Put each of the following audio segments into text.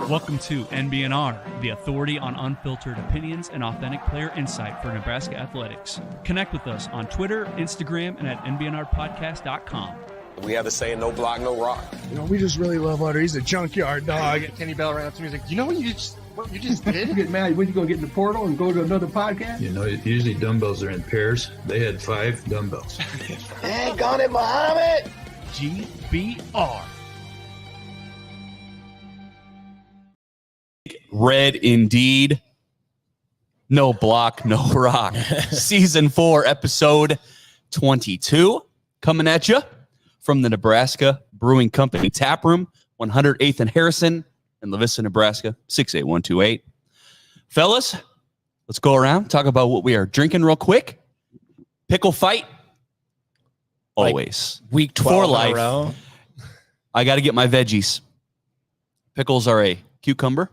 Welcome to NBNR, the authority on unfiltered opinions and authentic player insight for Nebraska athletics. Connect with us on Twitter, Instagram, and at nbnrpodcast.com. We have the saying, no block, no rock. You know, we just really love Utter. He's a junkyard dog. Kenny Bell ran up to me. He's like, you know what you just did? You get mad when you go get in the portal and go to another podcast? You know, usually dumbbells are in pairs. They had 5 dumbbells. Dang on it, Muhammad! GBR. Red indeed. No block, no rock. Season 4, episode 22. Coming at you from the Nebraska Brewing Company tap room, 108th and Harrison in La Vista, Nebraska, 68128. Fellas, let's go around, talk about what we are drinking real quick. Pickle fight. Always. Like week 12 for in life. a row. I got to get my veggies. Pickles are a cucumber.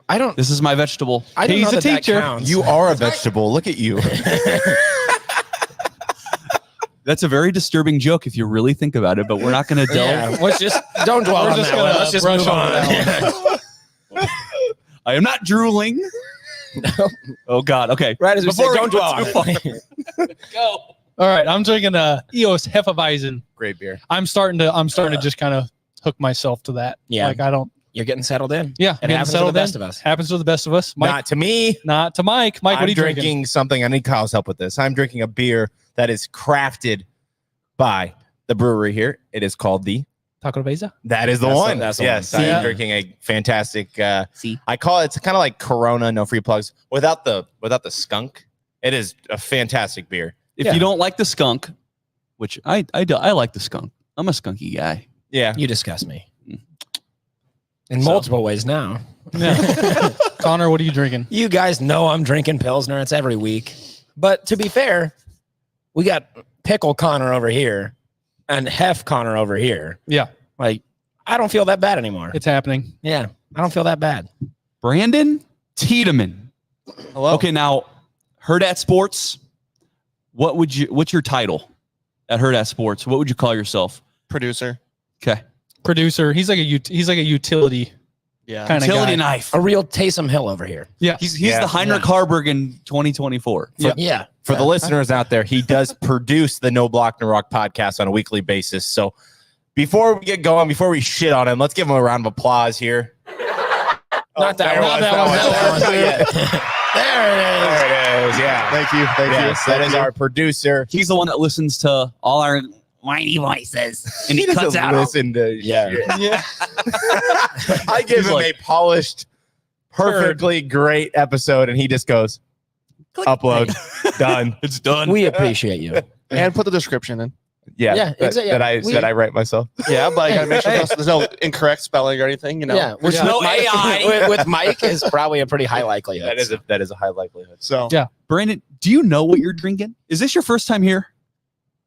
I don't. This is my vegetable. I don't He's know a that teacher. That counts. You are a vegetable. Look at you. That's a very disturbing joke if you really think about it, but we're not going to delve. Yeah, let's just don't dwell on that one. Let's just move on. I am not drooling. Oh God. Okay. Right as we Before say, we don't go dwell too on it. Go. All right, I'm drinking EOS Hefeweizen. Great beer. I'm starting to just kind of hook myself to that. Yeah. Like I don't. You're getting settled in. Yeah, It getting happens to the settled best in. of us. Happens to the best of us. Mike, Not to me. not to Mike. Mike, what are I'm you drinking? something. I need Kyle's help with this. I'm drinking a beer that is crafted by the brewery here. It is called the. Taco Beza. That is the That's one. that's the yes, one. I Yeah. am drinking a fantastic. See. I call it. It's kind of like Corona, no free plugs, without the skunk. It is a fantastic beer. If you don't like the skunk, which I like the skunk. I'm a skunky guy. Yeah. You disgust me in So- multiple ways now. Yeah. Connor, what are you drinking? You guys know I'm drinking Pilsner. It's every week. But to be fair, we got Pickle Connor over here and Hef Connor over here. Yeah, Like, I don't feel that bad anymore. it's happening. Yeah, I don't feel that bad. Brandon Tiedemann. Hello. Okay, now Herd at Sports. What's your title at Herd at Sports? What would you call yourself? Producer. Okay. Producer. He's like a utility Yeah. kind of Utility guy. knife. A real Taysom Hill over here. Yeah. He's Yeah. the Heinrich Harburg in 2024. Yeah. For the listeners out there, he does produce the No Block No Rock podcast on a weekly basis. So before we get going, before we shit on him, let's give him a round of applause here. Not that there one. it was, That one. that one. There it is. There it is. Yeah. Thank you. Thank Yes, that is our producer. He's the one that listens to all our whiny voices, and he cuts doesn't out. listen to Yeah. Yeah. I give He's him like- a polished, perfectly great episode, and he just goes, upload, done. It's done. We appreciate you. And put the description in. Yeah, Yeah, exactly. that I write myself. Yeah, but I gotta make sure there's no incorrect spelling or anything. You know. Yeah, which No with Mike, AI. with Mike is probably a pretty high likelihood. That is a high likelihood. So Yeah. Brandon, do you know what you're drinking? Is this your first time here?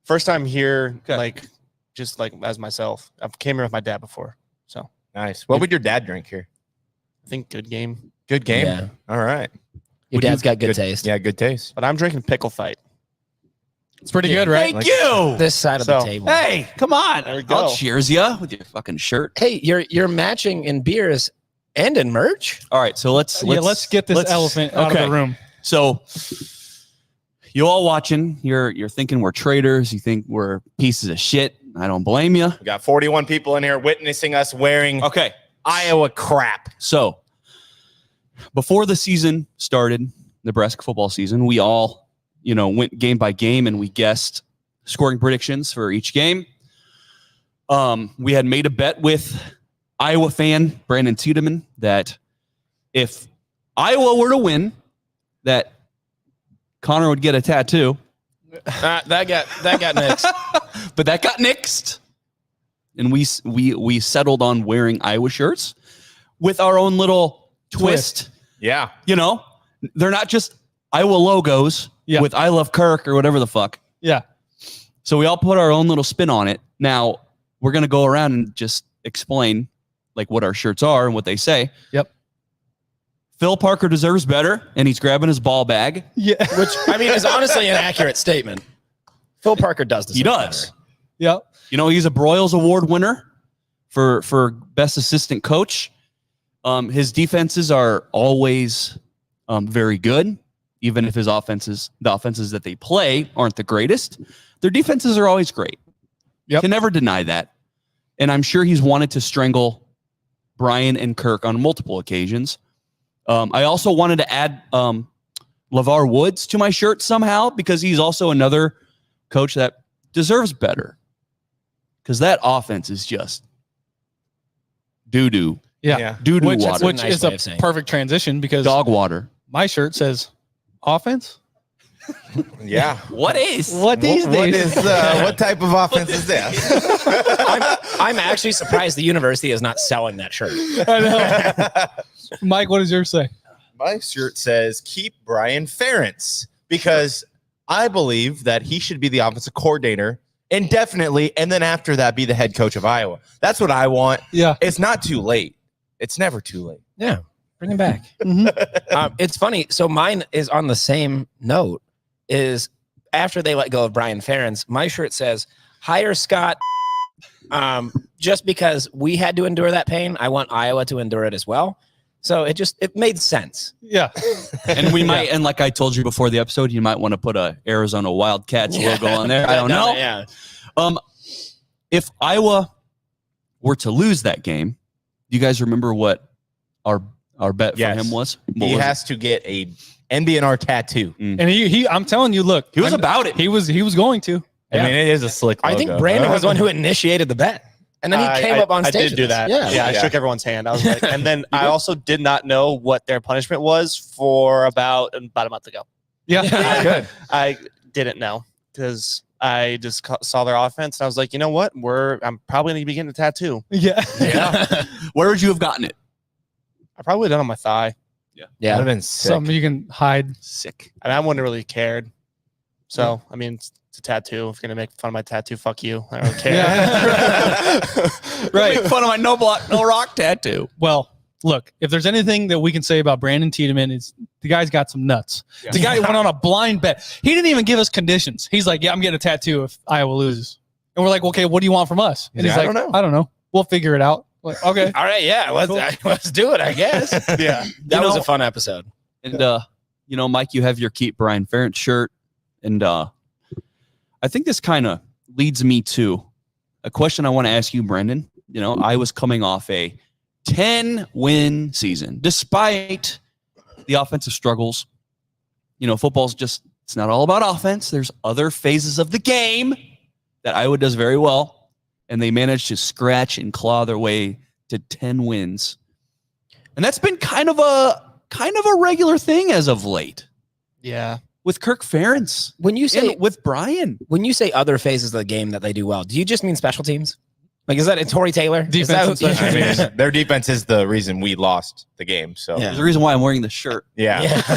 first time here, Okay. like just like as myself. I've came here with my dad before, so Nice. What would your dad drink here? I think good game. Good game. Yeah. All right. Your Would you- dad's got good taste. Yeah, good taste. But I'm drinking pickle fight. It's pretty good, right? Thank you. This side of the So, table. Hey, come on. There we go. I'll cheers you with your fucking shirt. Hey, you're matching in beers and in merch. All right, so let's get this elephant out of the room. So you all watching, you're thinking we're traitors. You think we're pieces of shit. I don't blame you. We got 41 people in here witnessing us wearing Okay, Iowa crap. so before the season started, Nebraska football season, we all, went game by game and we guessed scoring predictions for each game. We had made a bet with Iowa fan Brandon Tiedemann that if Iowa were to win, that Connor would get a tattoo. That got nixed. But that got nixed, and we settled on wearing Iowa shirts with our own little twist. Yeah. They're not just Iowa logos with I love Kirk or whatever the fuck. Yeah. So we all put our own little spin on it. Now we're gonna go around and just explain like what our shirts are and what they say. Yep. Phil Parker deserves better, and he's grabbing his ball bag. Yeah. Which, I mean, is honestly an accurate statement. Phil Parker does deserve He does. better. Yep. He's a Broyles Award winner for best assistant coach. His defenses are always very good, even if the offenses that they play aren't the greatest. Their defenses are always great. Yep. Can never deny that. And I'm sure he's wanted to strangle Brian and Kirk on multiple occasions. I also wanted to add LeVar Woods to my shirt somehow because he's also another coach that deserves better. Because that offense is just doo-doo. Yeah. Doo-doo Which water. Nice is way a of saying it. perfect transition because Dog water. my shirt says offense. Yeah. What is? What these days? What type of offense is this? I'm actually surprised the university is not selling that shirt. I know. Mike, what does yours say? My shirt says keep Brian Ferentz because I believe that he should be the offensive coordinator indefinitely, and then after that be the head coach of Iowa. That's what I want. Yeah. It's not too late. It's never too late. Yeah, bring him back. It's funny. So mine is on the same note. Is after they let go of Brian Ferentz, my shirt says hire Scott. Just because we had to endure that pain, I want Iowa to endure it as well. So it made sense. Yeah. And we might, and like I told you before the episode, you might want to put a Arizona Wildcats logo on there. I don't know. Yeah. If Iowa were to lose that game, do you guys remember what our bet Yes. from him was? He has to get a NBNR tattoo. And he I'm telling you, look, He was about it. He was going to. I mean, it is a slick logo. I think Brandon was the one who initiated the bet. And then he came up on stage. I did do that. Yeah, I shook everyone's hand. I was like, and then I also did not know what their punishment was for about a month ago. Yeah. Good. I didn't know because I just saw their offense and I was like, you know what? I'm probably going to be getting a tattoo. Yeah. Yeah. Where would you have gotten it? I probably would have done it on my thigh. That'd Yeah. have been sick. Something you can hide. Sick. I mean, I wouldn't have really cared. So, I mean, it's a tattoo. If you're going to make fun of my tattoo, fuck you. I don't care. Right. Make fun of my no rock tattoo. Well, look, if there's anything that we can say about Brandon Tiedemann, it's the guy's got some nuts. The guy went on a blind bet. He didn't even give us conditions. He's like, yeah, I'm getting a tattoo if Iowa loses. And we're like, okay, what do you want from us? And he's I like, don't know. I don't know. We'll figure it out. Like, okay. All right. Yeah. Let's do it, I guess. Yeah. That was a fun episode. And, Mike, you have your Keep Brian Ferentz shirt. And I think this kind of leads me to a question I want to ask you, Brendan. I was coming off a 10-win season, despite the offensive struggles. Football's it's not all about offense. There's other phases of the game that Iowa does very well, and they managed to scratch and claw their way to 10 wins. And that's been kind of a regular thing as of late. Yeah. With Kirk Ferentz, When you say with Brian, other phases of the game that they do well, do you just mean special teams? Like, is that a Torrey Taylor? Defense and special I mean, their defense is the reason we lost the game. So Yeah. there's the reason why I'm wearing the shirt. yeah.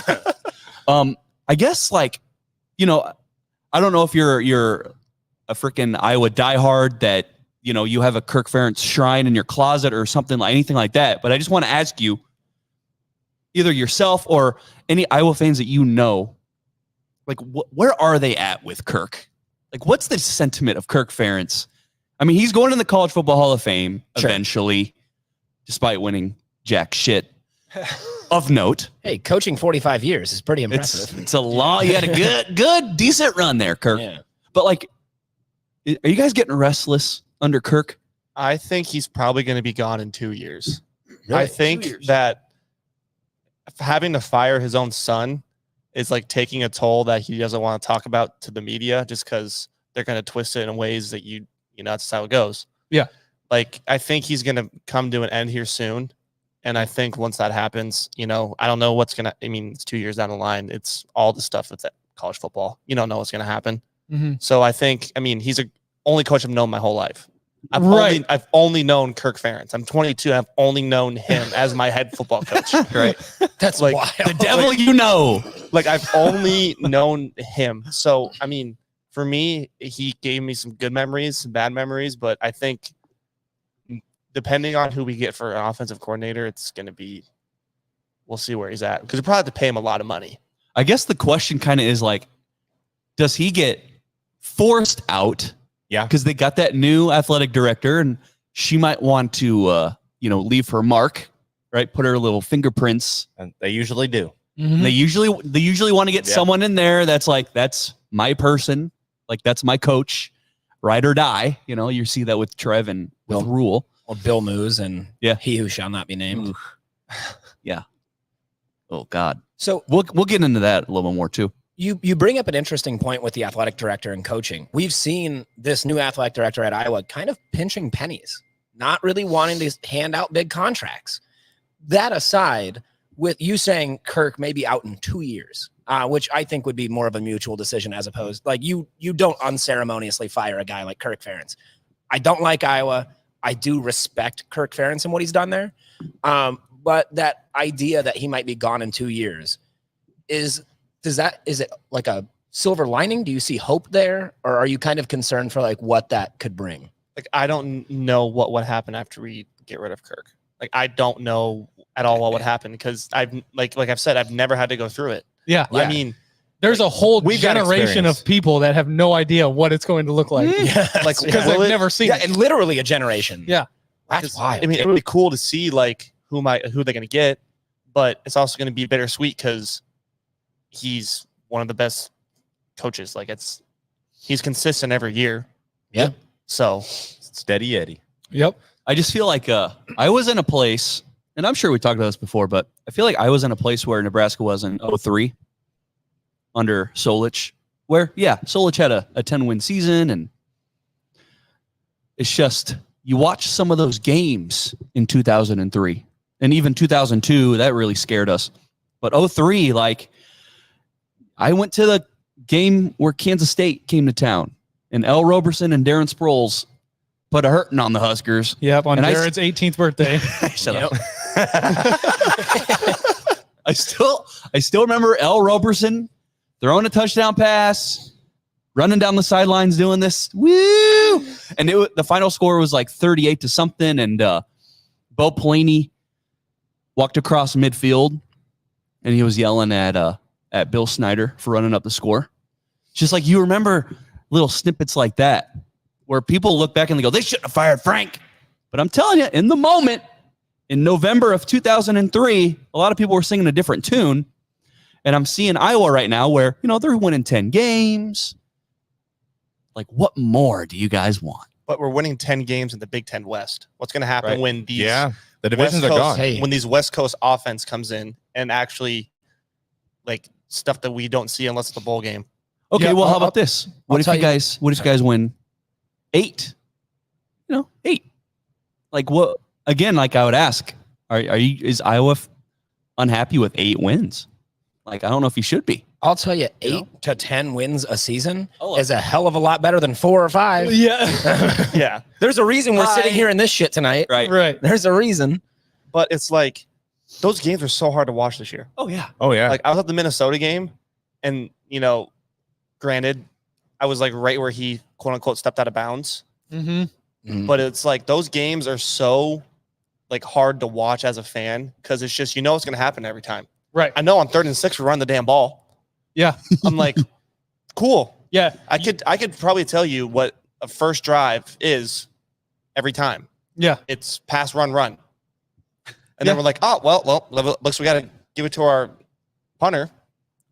I guess I don't know if you're a freaking Iowa diehard that you have a Kirk Ferentz shrine in your closet or something like anything like that. But I just want to ask you, either yourself or any Iowa fans that like where are they at with Kirk? Like, what's the sentiment of Kirk Ferentz? I mean, he's going in the College Football Hall of Fame eventually, despite winning jack shit of note. Hey, coaching 45 years is pretty impressive. It's a long. You had a good, decent run there, Kirk. Yeah. But are you guys getting restless under Kirk? I think he's probably going to be gone in 2 years. Really? I think 2 years. that having to fire his own son is like taking a toll that he doesn't want to talk about to the media just because they're going to twist it in ways that that's how it goes. Yeah. Like, I think he's going to come to an end here soon. And I think once that happens, I don't know what's going to, it's 2 years down the line. It's all the stuff with that college football. You don't know what's going to happen. Mm-hmm. So I think, he's the only coach I've known my whole life. I've only known Kirk Ferentz. I'm 22. I've only known him as my head football coach. Right. That's like wild. The devil, Like, I've only known him. So, for me, he gave me some good memories, some bad memories, but I think depending on who we get for an offensive coordinator, it's going to be, we'll see where he's at because we probably have to pay him a lot of money. I guess the question kind of is like, does he get forced out? Yeah. Because they got that new athletic director and she might want to, leave her mark right? Put our little fingerprints. And they usually do. They usually want to get someone in there that's like, that's my person, like that's my coach, ride or die. You know, you see that with Trev and with Rule. Or Bill Moose and he who shall not be named. Yeah. Oh God. So we'll get into that a little bit more too. You bring up an interesting point with the athletic director and coaching. We've seen this new athletic director at Iowa kind of pinching pennies, not really wanting to hand out big contracts. That aside, with you saying Kirk may be out in 2 years, which I think would be more of a mutual decision as opposed, like you don't unceremoniously fire a guy like Kirk Ferentz. I don't like Iowa. I do respect Kirk Ferentz and what he's done there. But that idea that he might be gone in 2 years is it like a silver lining? Do you see hope there? Or are you kind of concerned for like what that could bring? Like, I don't know what would happen after we get rid of Kirk. Like, I don't know at all what would happen because I've like I've said, I've never had to go through it. Yeah. I mean, there's a whole generation of people that have no idea what it's going to look like. like because they've never seen it. And literally a generation. Yeah. That's wild. I mean, it's really cool to see like who they're going to get, but it's also going to be bittersweet because he's one of the best coaches. Like he's consistent every year. Yeah. So steady Eddie. Yep. I just feel like I was in a place, and I'm sure we talked about this before, but I feel like I was in a place where Nebraska was in 2003 under Solich, where, Solich had a 10-win season, and it's just, you watch some of those games in 2003, and even 2002, that really scared us. But 2003, like, I went to the game where Kansas State came to town, and L. Roberson and Darren Sproles put a hurting on the Huskers. Yep, on Darren's 18th birthday. Shut up. I still remember L. Roberson throwing a touchdown pass, running down the sidelines doing this. Woo! And the final score was like 38 to something. And Bo Pelini walked across midfield, and he was yelling at Bill Snyder for running up the score. Just like you remember little snippets like that, where people look back and they go, they shouldn't have fired Frank. But I'm telling you, in the moment, in November of 2003, a lot of people were singing a different tune. And I'm seeing Iowa right now where, they're winning 10 games. Like, what more do you guys want? But we're winning 10 games in the Big Ten West. What's going to happen when these the divisions are gone? When these West Coast offense comes in and actually like stuff that we don't see unless it's a bowl game. Okay, well, how about this? What if you guys win 8? 8. Like what? Again, like I would ask, is Iowa unhappy with 8 wins? Like, I don't know if you should be. I'll tell you, 8 to 10 wins a season is a hell of a lot better than 4 or 5. Yeah. Yeah. There's a reason we're sitting here in this shit tonight. Right. There's a reason. But it's like those games are so hard to watch this year. Oh, yeah. Like, I was at the Minnesota game, and, granted, I was like right where he, quote unquote, stepped out of bounds. Mm-hmm. But it's like those games are so like hard to watch as a fan because it's just, it's going to happen every time. Right. I know on 3rd and 6 we run the damn ball. Yeah. I'm like, cool. Yeah. I could probably tell you what a first drive is every time. Yeah. It's pass, run. And then we're like, oh, well, looks we got to give it to our punter.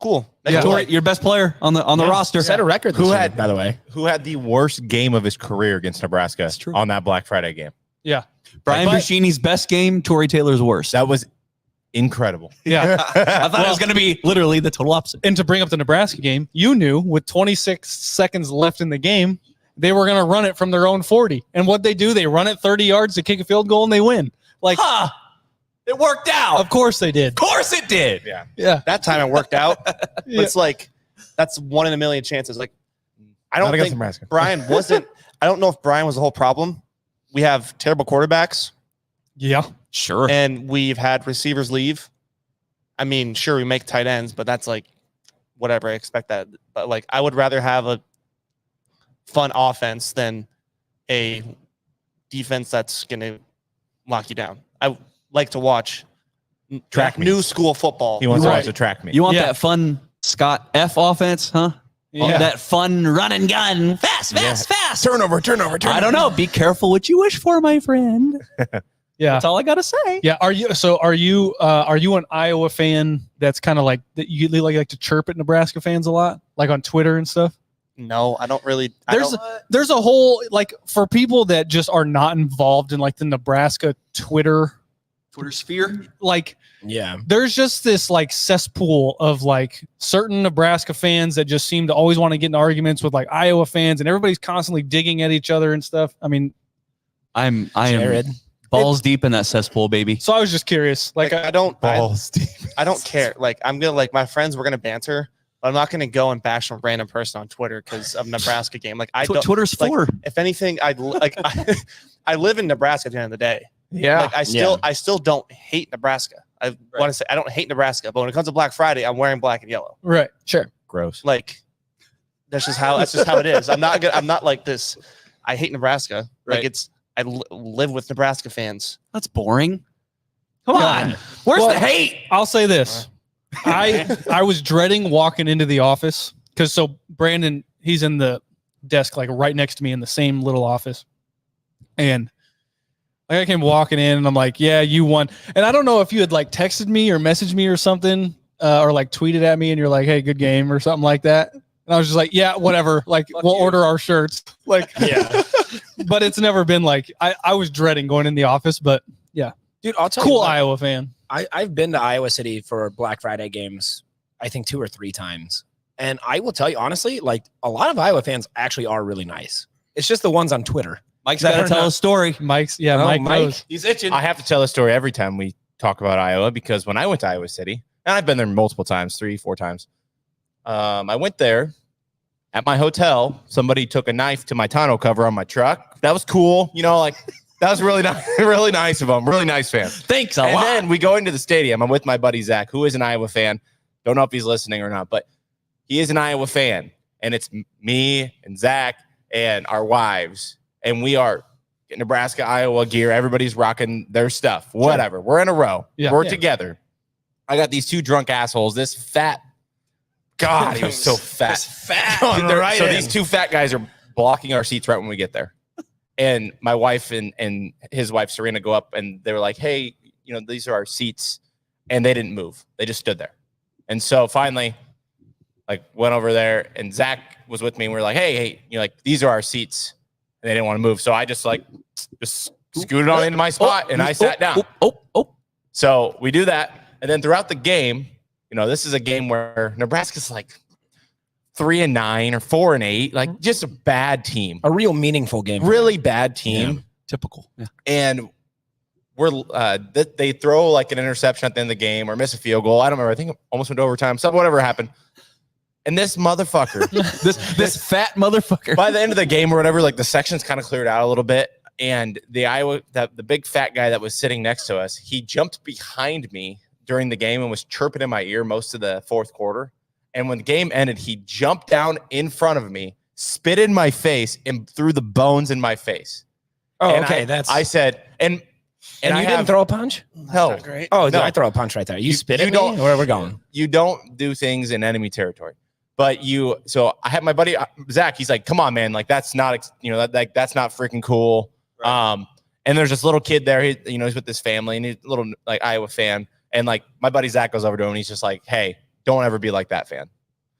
Cool. Your best player on the roster. Set a record this year, by the way. Who had the worst game of his career against Nebraska on that Black Friday game? Yeah. Brian Buschini's best game, Torrey Taylor's worst. That was incredible. Yeah. I thought it was going to be literally the total opposite. And to bring up the Nebraska game, you knew with 26 seconds left in the game, they were going to run it from their own 40. And what they do, they run it 30 yards to kick a field goal and they win. Like, it worked out. Of course they did. Of course it did. Yeah. That time it worked out. But it's like, that's 1 in a million chances. Like, I don't think Nebraska. Brian wasn't, I don't know if Brian was the whole problem. We have terrible quarterbacks. Yeah. Sure. And we've had receivers leave. I mean, sure, we make tight ends, but that's like, whatever. I expect that. But like, I would rather have a fun offense than a defense that's going to lock you down. I like to watch Track meets. new school football. He wants to watch the track meet. You want that fun Scott F offense, huh? Yeah. That fun run and gun. Fast. Turnover. I don't know. Be careful what you wish for, my friend. Yeah. That's all I gotta say. Yeah. Are you an Iowa fan that's kind of like that you like to chirp at Nebraska fans a lot, like on Twitter and stuff? No, I don't really. There's a whole like for people that just are not involved in like the Nebraska Twitter sphere. Like Yeah. there's just this like cesspool of like certain Nebraska fans that just seem to always want to get in arguments with like Iowa fans, and everybody's constantly digging at each other and stuff. I mean, I am Jared. balls deep in that cesspool, baby. so I was just curious. Like, I don't. Balls deep. I don't care. Like I'm gonna like my friends. We're gonna banter. But I'm not gonna go and bash some random person on Twitter because of Nebraska game. Like I don't. Twitter's like, for. If anything, I live in Nebraska at the end of the day. Yeah. Like I still don't hate Nebraska. I want to say I don't hate Nebraska, but when it comes to Black Friday, I'm wearing black and yellow. right. Sure. Gross. Like that's just how it is. I'm not good. I'm not like this. I hate Nebraska. Right. Like I live with Nebraska fans. That's boring. Come on. Where's the hate? I'll say this. I was dreading walking into the office because so Brandon, he's in the desk like right next to me in the same little office. And I came walking in and I'm like, yeah, you won. And I don't know if you had like texted me or messaged me or something or like tweeted at me and you're like, hey, good game or something like that. And I was just like, yeah, whatever. Like we'll order our shirts. Like, Yeah. but it's never been like, I was dreading going in the office, but yeah. Dude, I'll tell Cool you what, Iowa fan. I've been to Iowa City for Black Friday games, I think 2 or 3 times. And I will tell you, honestly, like a lot of Iowa fans actually are really nice. It's just the ones on Twitter. Mike's got to tell a story. Mike Oh, Mike Mike. knows. He's itching. I have to tell a story every time we talk about Iowa because when I went to Iowa City, and I've been there multiple times, 3-4 times. I went there at my hotel. Somebody took a knife to my tonneau cover on my truck. That was cool. You know, like that was really nice, really nice of them. Really nice fan. Thanks a And lot. then we go into the stadium. I'm with my buddy Zach, who is an Iowa fan. Don't know if he's listening or not, but he is an Iowa fan. And it's me and Zach and our wives. And we are getting Nebraska, Iowa gear. Everybody's rocking their stuff. Whatever. We're in a row. Yeah. We're Yeah. together. I got these 2 drunk assholes. This fat. God, he was so fat. So these 2 fat guys are blocking our seats right when we get there. And my wife and his wife, Serena, go up and they were like, hey, you know, these are our seats. And they didn't move. They just stood there. And so finally, like, went over there and Zach was with me and we were like, hey, you know, like, these are our seats. And they didn't want to move. So I just scooted on into my spot and I sat down. So we do that. And then throughout the game, you know, this is a game where Nebraska's like 3-9 or 4-8, like just a bad team. A real meaningful game. Really bad team. Yeah. Typical. Yeah. And we're they throw like an interception at the end of the game or miss a field goal. I don't remember. I think it almost went to overtime. So whatever happened. And this motherfucker, this fat motherfucker. by the end of the game or whatever, like the section's kind of cleared out a little bit. And the big fat guy that was sitting next to us, he jumped behind me during the game and was chirping in my ear most of the 4th quarter. And when the game ended, he jumped down in front of me, spit in my face, and threw the bones in my face. Oh, And okay. I said, and you didn't throw a punch? no, Great. Oh, No. I throw a punch right there. You spit you at don't- me? Where are we going? you don't do things in enemy territory. But so I had my buddy Zach. He's like, "Come on, man! Like that's not, you know, that's not freaking cool." And there's this little kid there. He's with his family, and he's a little like Iowa fan. And like my buddy Zach goes over to him, and he's just like, "Hey, don't ever be like that fan."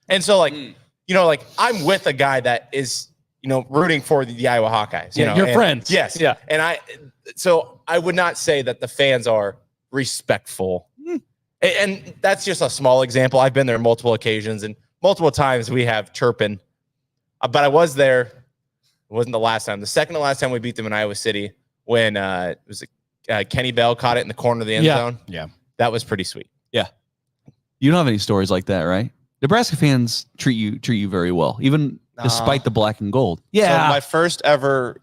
And so like, you know, like I'm with a guy that is, you know, rooting for the Iowa Hawkeyes. You know, your and- friends. Yes. Yeah. And I would not say that the fans are respectful. And that's just a small example. I've been there on multiple occasions and multiple times we have chirping. But I was there. It wasn't the last time. The second to last time we beat them in Iowa City when it was Kenny Bell caught it in the corner of the end zone. Yeah. That was pretty sweet. You don't have any stories like that, right? Nebraska fans treat you very well, even despite the black and gold. So my first ever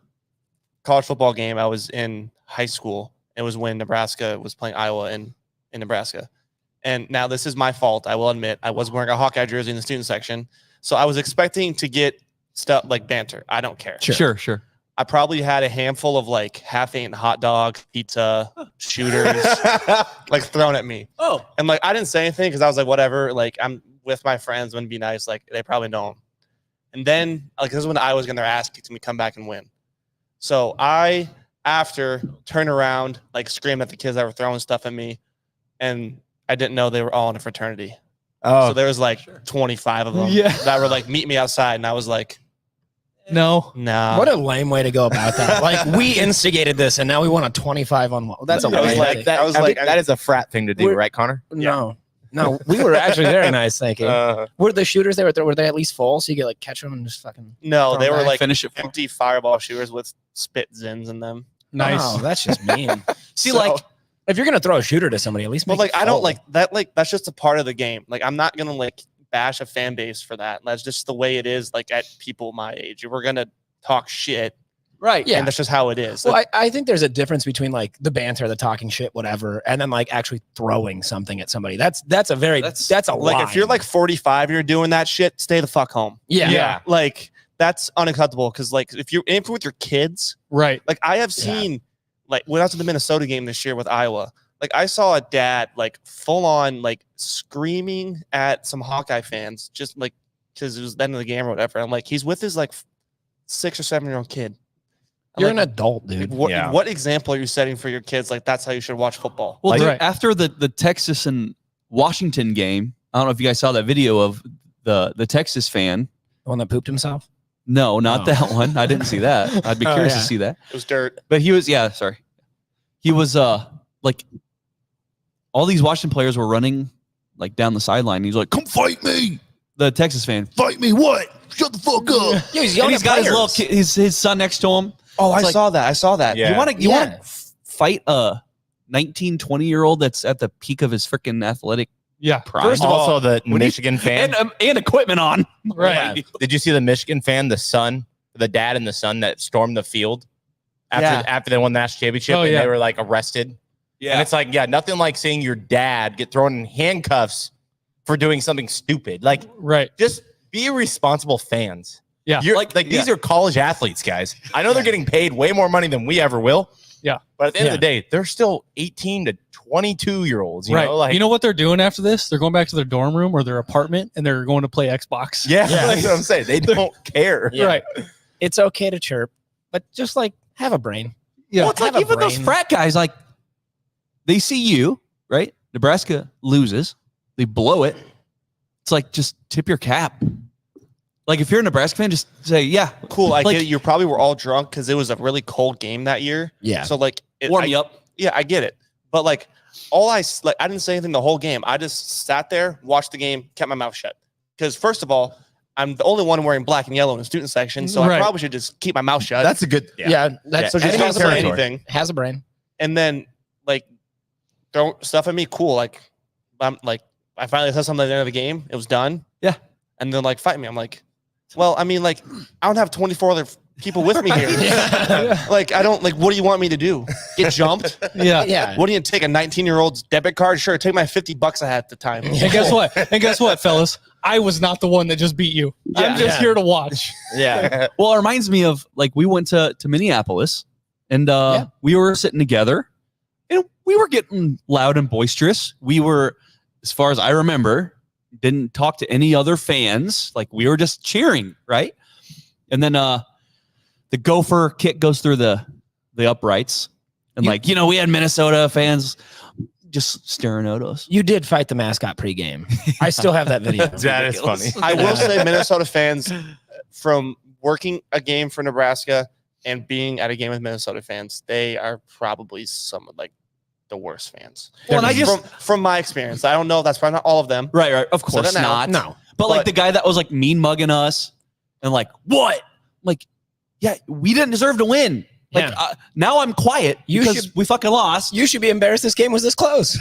college football game, I was in high school. It was when Nebraska was playing Iowa in Nebraska. And now this is my fault. I will admit I was wearing a Hawkeye jersey in the student section. So I was expecting to get stuff like banter. I don't care. Sure. I probably had a handful of like half-eaten hot dog, pizza, shooters, like thrown at me. Oh, And like I didn't say anything because I was like, whatever. Like I'm with my friends, wouldn't be nice. Like they probably don't. And then like this is when I was getting their ass kicked and we come back and win. So I after, turn around, like scream at the kids that were throwing stuff at me. And I didn't know they were all in a fraternity. Oh, So there was like 25 of them that were like, meet me outside. And I was like, No. nah. What a lame way to go about that. Like, we instigated this, and now we want a 25 on one. That's a I was lame like, thing. that was I like, think that is a frat thing to do, right, Connor? No, we were actually very nice thinking. Were the shooters they were they at least full so you could like catch them and just fucking no, throw they them were back? like Finish it for empty fireball shooters with spit zins in them. Nice. Oh, that's just mean. See, So- like, If you're gonna throw a shooter to somebody, at least But make like, it I don't full. like that. Like, that's just a part of the game. Like, I'm not gonna like bash a fan base for that. That's just the way it is. Like at people my age, we're gonna talk shit, right. Yeah. and that's just how it is. Well, I think there's a difference between like the banter, the talking shit, whatever, and then like actually throwing something at somebody. That's a very that's a like line. if you're like 45, you're doing that shit. Stay the fuck home. yeah. Like that's unacceptable because like if you're with your kids, Right. like I have seen, like when I was at the Minnesota game this year with Iowa, like I saw a dad like full on like screaming at some Hawkeye fans just like because it was the end of the game or whatever. I'm like, he's with his like 6 or 7-year-old kid. I'm You're like, an adult, dude. what example are you setting for your kids? Like that's how you should watch football. Well, Like- dude, Right. after the Texas and Washington game, I don't know if you guys saw that video of the Texas fan. The one that pooped himself. No, not Oh. that one. I didn't see that. I'd be Oh, curious yeah. to see that. It was dirt. But he was, sorry. He was like all these Washington players were running like down the sideline. He's like, "Come fight me!" The Texas fan, "Fight me? What? Shut the fuck up!" Yeah, he's And yelling he's at got his players. little kid, his son next to him. Oh, I like- saw that. I saw that. Yeah. You want to Yeah. fight a 19, 20-year-old that's at the peak of his freaking athletic Yeah. prime? First of all, the when you- Michigan fan. and equipment on. Right. Did you see the Michigan fan, the dad and the son that stormed the field after they won the national championship Oh, and yeah. they were like arrested? And it's like, nothing like seeing your dad get thrown in handcuffs for doing something stupid. Like, Right. just be responsible fans. Yeah. You're like these are college athletes, guys. I know they're getting paid way more money than we ever will. Yeah. But at the end of the day, they're still 18 to 22-year-olds. You Right. know, like You know what they're doing after this? They're going back to their dorm room or their apartment and they're going to play Xbox. yeah, that's what I'm saying. They don't care. Yeah. Right. It's okay to chirp, but just like have a brain. Yeah. Well, it's like Have a even those brain. frat guys, like they see you, right? Nebraska loses, they blow it. It's like just tip your cap. Like if you're a Nebraska fan, just say, "Yeah, Cool. I Like- get it. You probably were all drunk because it was a really cold game that year. Yeah. So like, warm me up." Yeah, I get it. But like, I didn't say anything the whole game. I just sat there, watched the game, kept my mouth shut. Because first of all, I'm the only one wearing black and yellow in the student section, so I Right. probably should just keep my mouth shut. That's a good. Yeah. That's so just it don't has a say brain. anything. Has a brain. And then like, don't stuff at me. Cool. Like, I'm like, I finally said something at the end of the game. It was done. Yeah. And then like, fight me. I'm like, well, I mean, like, I don't have 24 other people with me here. Like, I don't like. What do you want me to do? Get jumped? Yeah. Yeah. What do you take a 19-year-old's debit card? Sure, take my $50 I had at the time. And guess what? And guess what, fellas? I was not the one that just beat you. I'm just here to watch. Yeah. Well, it reminds me of like we went to Minneapolis and we were sitting together and we were getting loud and boisterous. We were, as far as I remember, didn't talk to any other fans. Like we were just cheering, right? And then the gopher kick goes through the uprights. And we had Minnesota fans just staring at us. You did fight the mascot pregame. I still have that video. That is funny. I will say Minnesota fans, from working a game for Nebraska and being at a game with Minnesota fans, they are probably some of like the worst fans. Well, and I just from my experience, I don't know if that's probably not all of them. right. Of So course then now- not. No. But like the guy that was like mean mugging us and like, what? Like, yeah, we didn't deserve to win. Like, now I'm quiet because we fucking lost. You should be embarrassed this game was this close.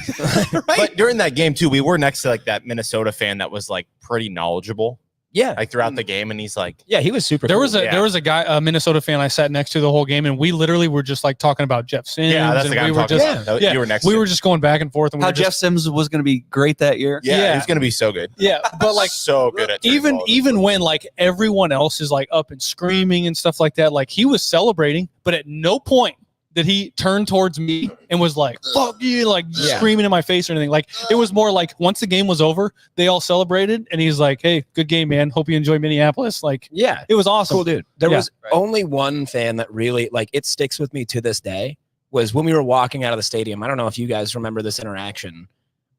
Right? But during that game too, we were next to like that Minnesota fan that was like pretty knowledgeable, Yeah. like throughout the game, and he's like, Yeah, he was super There cool. was a guy, a Minnesota fan I sat next to the whole game, and we literally were just like talking about Jeff Sims. "Yeah, that's and the guy we I'm were talking just, about." yeah, You were next. we to were just going back and forth, and we How were Jeff just, Sims was going to be great that year. yeah, he's gonna be so good. yeah, but like so good at turning balls. even when like everyone else is like up and screaming and stuff like that, like he was celebrating, but at no point that he turned towards me and was like, fuck you, like screaming in my face or anything. Like, it was more like once the game was over, they all celebrated and he's like, hey, good game, man. Hope you enjoy Minneapolis. Like, Yeah. it was awesome. Cool dude. There was only one fan that really, like, it sticks with me to this day, was when we were walking out of the stadium. I don't know if you guys remember this interaction.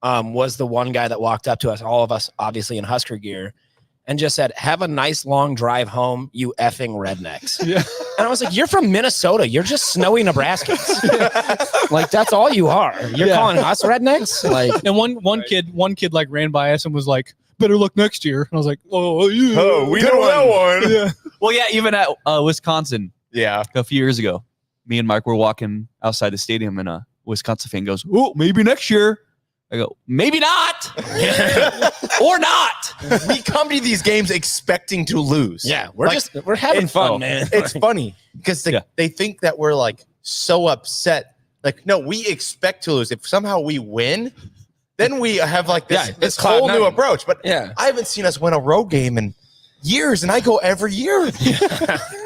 Was the one guy that walked up to us, all of us obviously in Husker gear, and just said, have a nice long drive home, you effing rednecks. Yeah. And I was like, you're from Minnesota. You're just snowy Nebraskans. Like, that's all you are. You're calling us rednecks? Like, and one kid like ran by us and was like, better luck next year. And I was like, oh, yeah. Oh, we know that one. Yeah. Well, yeah, even at Wisconsin, a few years ago, me and Mike were walking outside the stadium, and a Wisconsin fan goes, "Oh, maybe next year." I go, "Maybe not, or not." We come to these games expecting to lose. Yeah, we're having fun, man. It's funny because they think that we're like so upset. Like, no, we expect to lose. If somehow we win, then we have like this whole new approach. But I haven't seen us win a road game in years, and I go every year.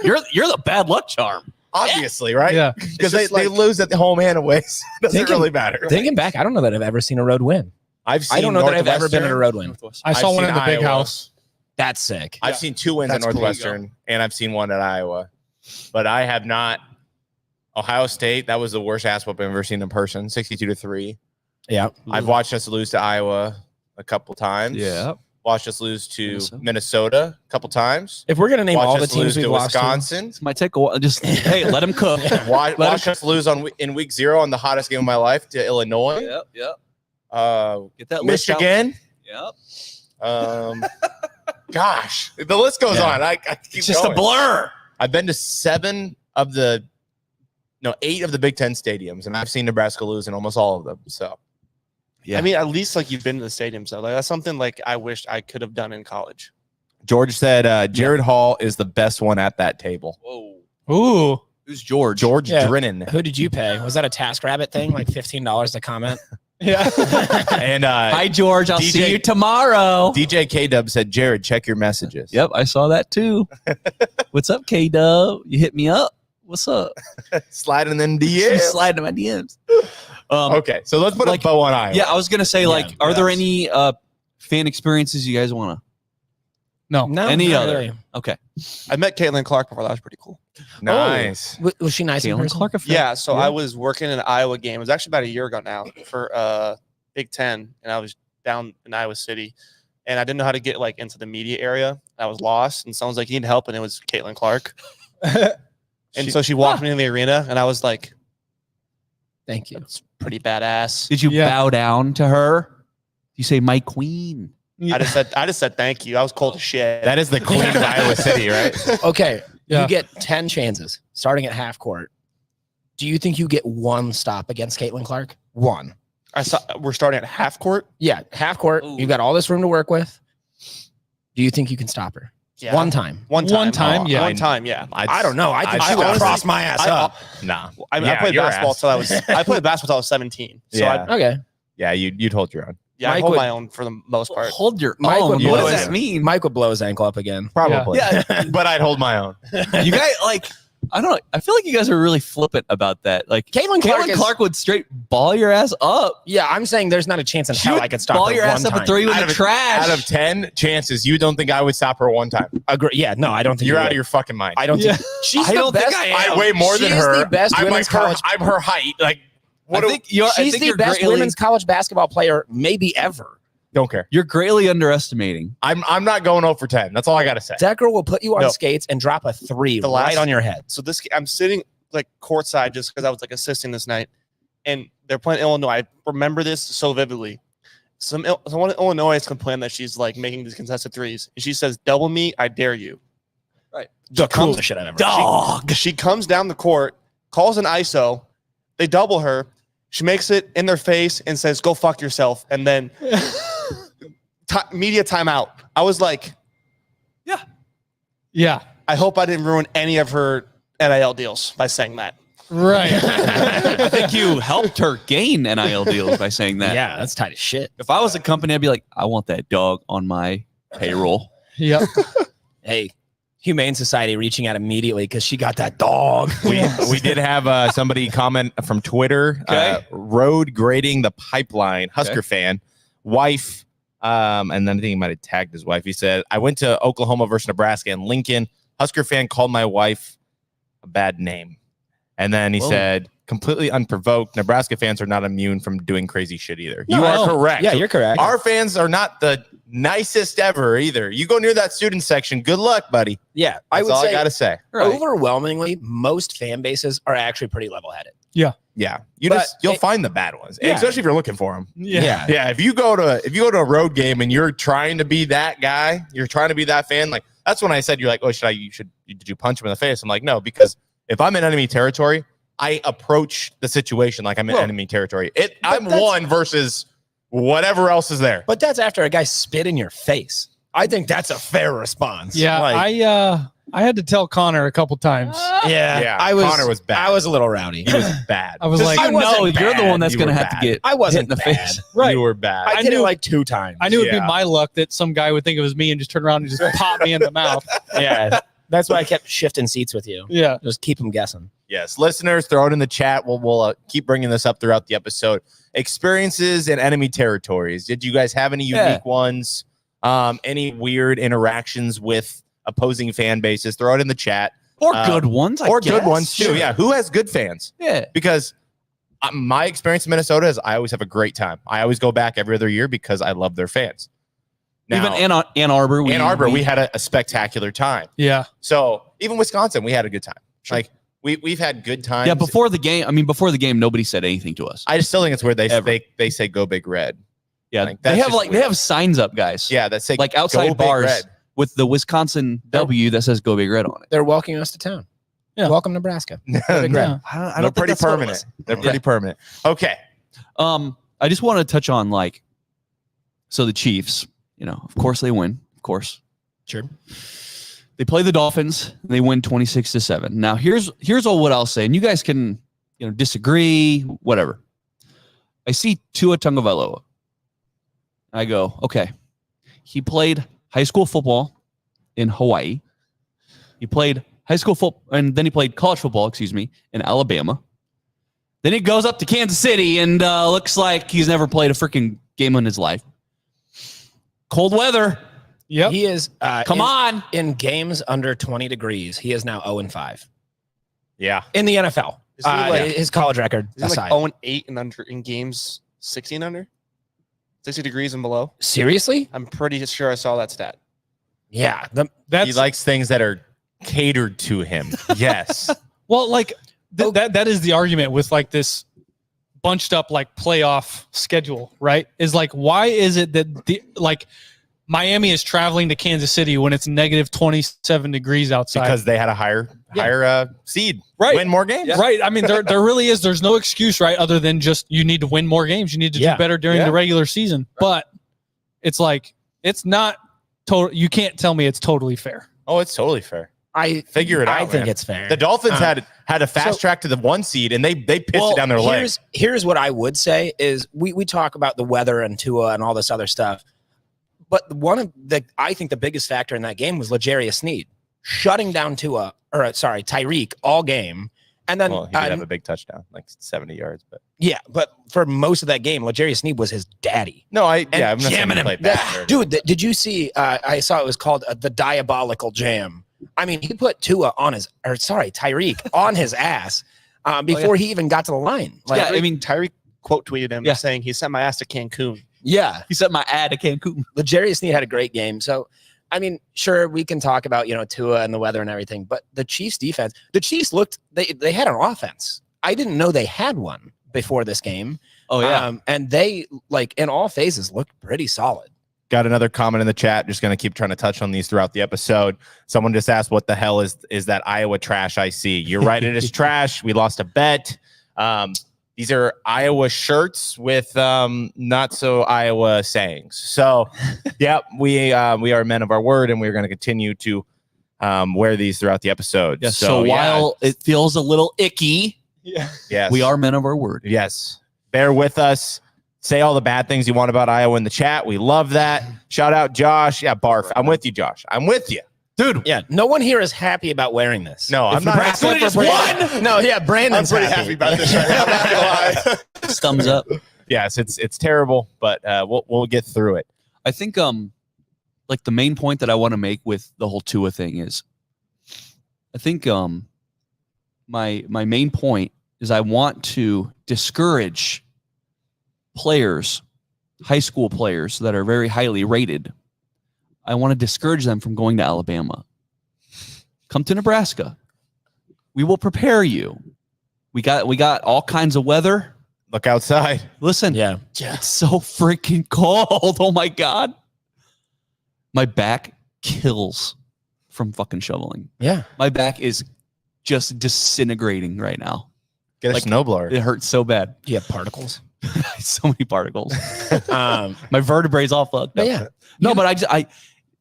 You're the bad luck charm. Obviously, right? Yeah. Because they lose at the home and away. So it doesn't really matter. Thinking back, I don't know that I've ever seen a road win. I don't know that I've ever been at a road win. I saw one in the big Iowa. house. That's sick. I've seen 2 wins at Northwestern, and I've seen one at Iowa. But I have not. Ohio State, that was the worst ass whoop I've ever seen in person, 62-3. Yeah. I've watched us lose to Iowa a couple times. Yeah. Watched us lose to Minnesota a couple times. If we're gonna name all the us teams lose we've to lost Wisconsin, This might take a while. Just hey, let him cook. watch us lose in week 0 on the hottest game of my life to Illinois. Yep. Get that list out. Michigan. Yep. Gosh, the list goes on. I keep It's just going. a blur. I've been to 8 of the Big Ten stadiums, and I've seen Nebraska lose in almost all of them. So, I mean, at least like you've been to the stadium, so like that's something like I wish I could have done in college. George said Jared Hall is the best one at that table. Whoa. Ooh. Who's George? George Drennan. Who did you pay? Was that a TaskRabbit thing? Like $15 to comment? Yeah. And hi, George. I'll DJ see you tomorrow. DJ K-Dub said, Jared, check your messages. Yep, I saw that too. What's up, K-Dub? You hit me up. What's up? Sliding in DMs. Sliding in my DMs. Okay, so let's put a bow on Iowa. Yeah, I was gonna say, are there any fan experiences you guys want to? No. Any other? Really. Okay. I met Caitlin Clark before. That was pretty cool. Nice. Was she nice in Caitlin person? Clark, Yeah, so I was working in an Iowa game. It was actually about a year ago now for Big Ten, and I was down in Iowa City, and I didn't know how to get like into the media area. I was lost, and someone's like, "You need help," and it was Caitlin Clark. And so she walked me in the arena, and I was like, "Thank you." It's pretty badass. Did you bow down to her? You say, "My queen." I just said thank you. I was cold as shit. That is the queen of Iowa City, right? Okay. Yeah. You get 10 chances starting at half court. Do you think you get one stop against Caitlin Clark? One. We're starting at half court. Yeah, half court. Ooh. You've got all this room to work with. Do you think you can stop her? Yeah. One time. One time. Yeah. One time. Yeah. I don't know. I think she would honestly- cross my ass up. Nah. I played basketball till I played basketball till I was 17. So Yeah. Okay. Yeah, you'd hold your own. I Mike hold would- my own for the most part. Hold your Mike own. would What blow does his- that mean? Mike would blow his ankle up again. Probably. Yeah. But I'd hold my own. You guys I don't know. I feel like you guys are really flippant about that. Like Caitlin Clark would straight ball your ass up. Yeah, I'm saying there's not a chance in She hell would I could stop ball her your ass one up time. and throw you in Out the of- trash. Out of 10 chances, you don't think I would stop her one time. Agree. Yeah, no, I don't think You're you out would. of your fucking mind. I don't think she's I the don't think best. I am. I weigh more than She's her. the best I'm women's like her. college. I'm her height. Like, what? I think you're She's the best greatly, women's college basketball player maybe ever. Don't care. You're greatly underestimating. I'm not going 0 for 10. That's all I gotta say. That girl will put you on No. skates and drop a three The last- right on your head. So I'm sitting like courtside just because I was like assisting this night, and they're playing Illinois. I remember this so vividly. Someone in Illinois has complained that she's like making these contested threes, and she says, "Double me, I dare you." Right. The coolest shit I've ever seen. Dog. She comes down the court, calls an ISO, they double her. She makes it in their face and says, "Go fuck yourself," and then media timeout. I was like, Yeah. I hope I didn't ruin any of her NIL deals by saying that. Right. I think you helped her gain NIL deals by saying that. Yeah, that's tight as shit. If I was a company, I'd be like, I want that dog on my payroll. Yep. Hey, Humane Society reaching out immediately because she got that dog. We did have somebody comment from Twitter. Okay. Road grading the pipeline. Husker fan. Wife. And then I think he might have tagged his wife. He said, I went to Oklahoma versus Nebraska and Lincoln. Husker fan called my wife a bad name. And then he said, completely unprovoked, Nebraska fans are not immune from doing crazy shit either. You are correct. Yeah, you're correct. Our fans are not the nicest ever either. You go near that student section, good luck, buddy. Yeah, That's I would all say I got to say. overwhelmingly, most fan bases are actually pretty level-headed. Yeah. But You'll find the bad ones, especially if you're looking for them. Yeah. If you go to a road game and you're trying to be that guy, you're trying to be that fan, like that's when I said you're like, oh, did you punch him in the face? I'm like, no, because if I'm in enemy territory, I approach the situation like I'm in enemy territory. I'm one versus whatever else is there. But that's after a guy spit in your face. I think that's a fair response. Yeah, Like, I had to tell Connor a couple times. Connor was bad. I was a little rowdy. He was bad. I was like, I wasn't no, you're the one that's You going to were have to bad. get I wasn't hit in the bad. face. right. You were bad. I did it like 2 times. I knew it'd be Yeah. my luck that some guy would think it was me and just turn around and just pop me in the mouth. Yeah. That's why I kept shifting seats with you. Yeah. Just keep them guessing. Yes, listeners, throw it in the chat. We'll keep bringing this up throughout the episode. Experiences in enemy territories. Did you guys have any unique ones? Any weird interactions with opposing fan bases? Throw it in the chat. Or good ones, I guess. Good ones too. Sure. Yeah, who has good fans? Yeah. Because my experience in Minnesota is I always have a great time. I always go back every other year because I love their fans. Now, Even Ann Arbor. we had a spectacular time. Yeah. So even Wisconsin, we had a good time. Like we've had good times. Yeah, before the game, nobody said anything to us. I just still think it's weird they say go big red. Yeah, Like, they that's have just they weird. have signs up, guys. Yeah, that say like Go outside Big bars Red. with the Wisconsin W that says "Go Big Red" on it. They're welcoming us to town. Yeah. Welcome, Nebraska. No, Big Red. I don't They're think pretty that's what it permanent. was. They're pretty permanent. Okay. I just want to touch on so the Chiefs. Of course they win. Of course, Sure. they play the Dolphins. And they win 26-7. Now here's what I'll say, and you guys can disagree, whatever. I see Tua Tagovailoa. I go, okay. He played high school football in Hawaii. He played high school football, and then he played college football, in Alabama. Then he goes up to Kansas City and looks like he's never played a freaking game in his life. Cold weather. Yep. He is on. In games under 20 degrees, he is now 0-5 Yeah. in the NFL. Is he His college record Is it aside. like 0-8 and under in games 16 under? 60 degrees and below? Seriously? I'm pretty sure I saw that stat. Yeah. He likes things that are catered to him. Yes. Well, that is the argument with this bunched up playoff schedule, right? Is why is it that Miami is traveling to Kansas City when it's negative 27 degrees outside? Because they had a higher seed. Right. Win more games. Right. I mean, there really is. There's no excuse, right? Other than just you need to win more games. You need to do better during the regular season. But it's it's not total. You can't tell me it's totally fair. Oh, it's totally fair. I Figure it out. I think man. it's fair. The Dolphins had a fast track to the 1 seed, and they pissed it down their leg. Here's what I would say is we talk about the weather and Tua and all this other stuff. But I think the biggest factor in that game was L'Jarius Sneed shutting down Tyreek all game. And then Well, he did have a big touchdown, like 70 yards. But but for most of that game, L'Jarius Sneed was his daddy. no, I'm not saying jamming he him. played bad. Dude, did you see? I saw it was called the Diabolical Jam. I mean, he put Tyreek on his ass before he even got to the line. Tyreek quote tweeted him saying he sent my ass to Cancun. Yeah. He sent my ad to Cancun. L'Jarius Sneed had a great game. So, I mean, sure, we can talk about, Tua and the weather and everything, but the Chiefs defense, the Chiefs they had an offense. I didn't know they had one before this game. Oh, yeah. And they, in all phases, looked pretty solid. Got another comment in the chat. Just going to keep trying to touch on these throughout the episode. Someone just asked, what the hell is that Iowa trash I see? You're right. It is trash. We lost a bet. These are Iowa shirts with not so Iowa sayings. So, yep, we are men of our word, and we're going to continue to wear these throughout the episode. Yeah, so while it feels a little icky, yes, we are men of our word. Yes. Bear with us. Say all the bad things you want about Iowa in the chat. We love that. Shout out Josh. Yeah, barf. I'm with you, Josh. I'm with you. Dude. Yeah, no one here is happy about wearing this. No, I'm not. Nebraska just won. No, yeah, Brandon's I'm pretty happy about this right now. I'm not gonna lie. Thumbs up. Yes, it's terrible, but we'll get through it. I think like the main point that I want to make with the whole Tua thing is, I think my main point is I want to discourage players, high school players that are very highly rated. I want to discourage them from going to Alabama. Come to Nebraska. We will prepare you. We got all kinds of weather. Look outside. Listen, Yeah. it's so freaking cold. Oh my God. My back kills from fucking shoveling. Yeah. My back is just disintegrating right now. Get a Like, snowblower. It hurts so bad. You have particles. So many particles. Um, My vertebrae is all fucked up. yeah. No, but I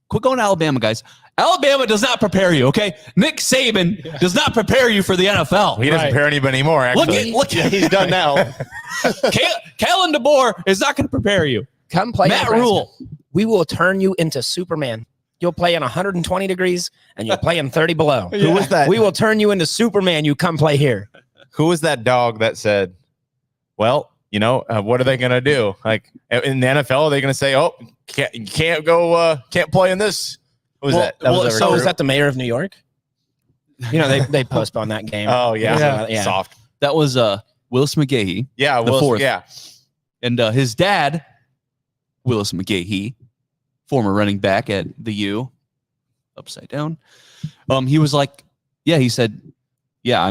quit going to Alabama, guys. Alabama does not prepare you, okay? Nick Saban does not prepare you for the NFL. He doesn't prepare anybody anymore, actually. Look at He's done now. Kalen DeBoer is not going to prepare you. Come play Matt Nebraska. Rule. We will turn you into Superman. You'll play in 120 degrees and you'll play in 30 below. Who was that? We will turn you into Superman. You come play here. Who was that dog that said, well, what are they going to do? Like in the NFL, are they going to say, oh, you can't go, can't play in this? What was that? That was So is that the mayor of New York? They postponed that game. Oh, yeah. Yeah. Soft. That was Willis McGahee. Yeah, The fourth. Yeah. And his dad, Willis McGahee, former running back at the U, upside down. He was like, yeah, he said, yeah,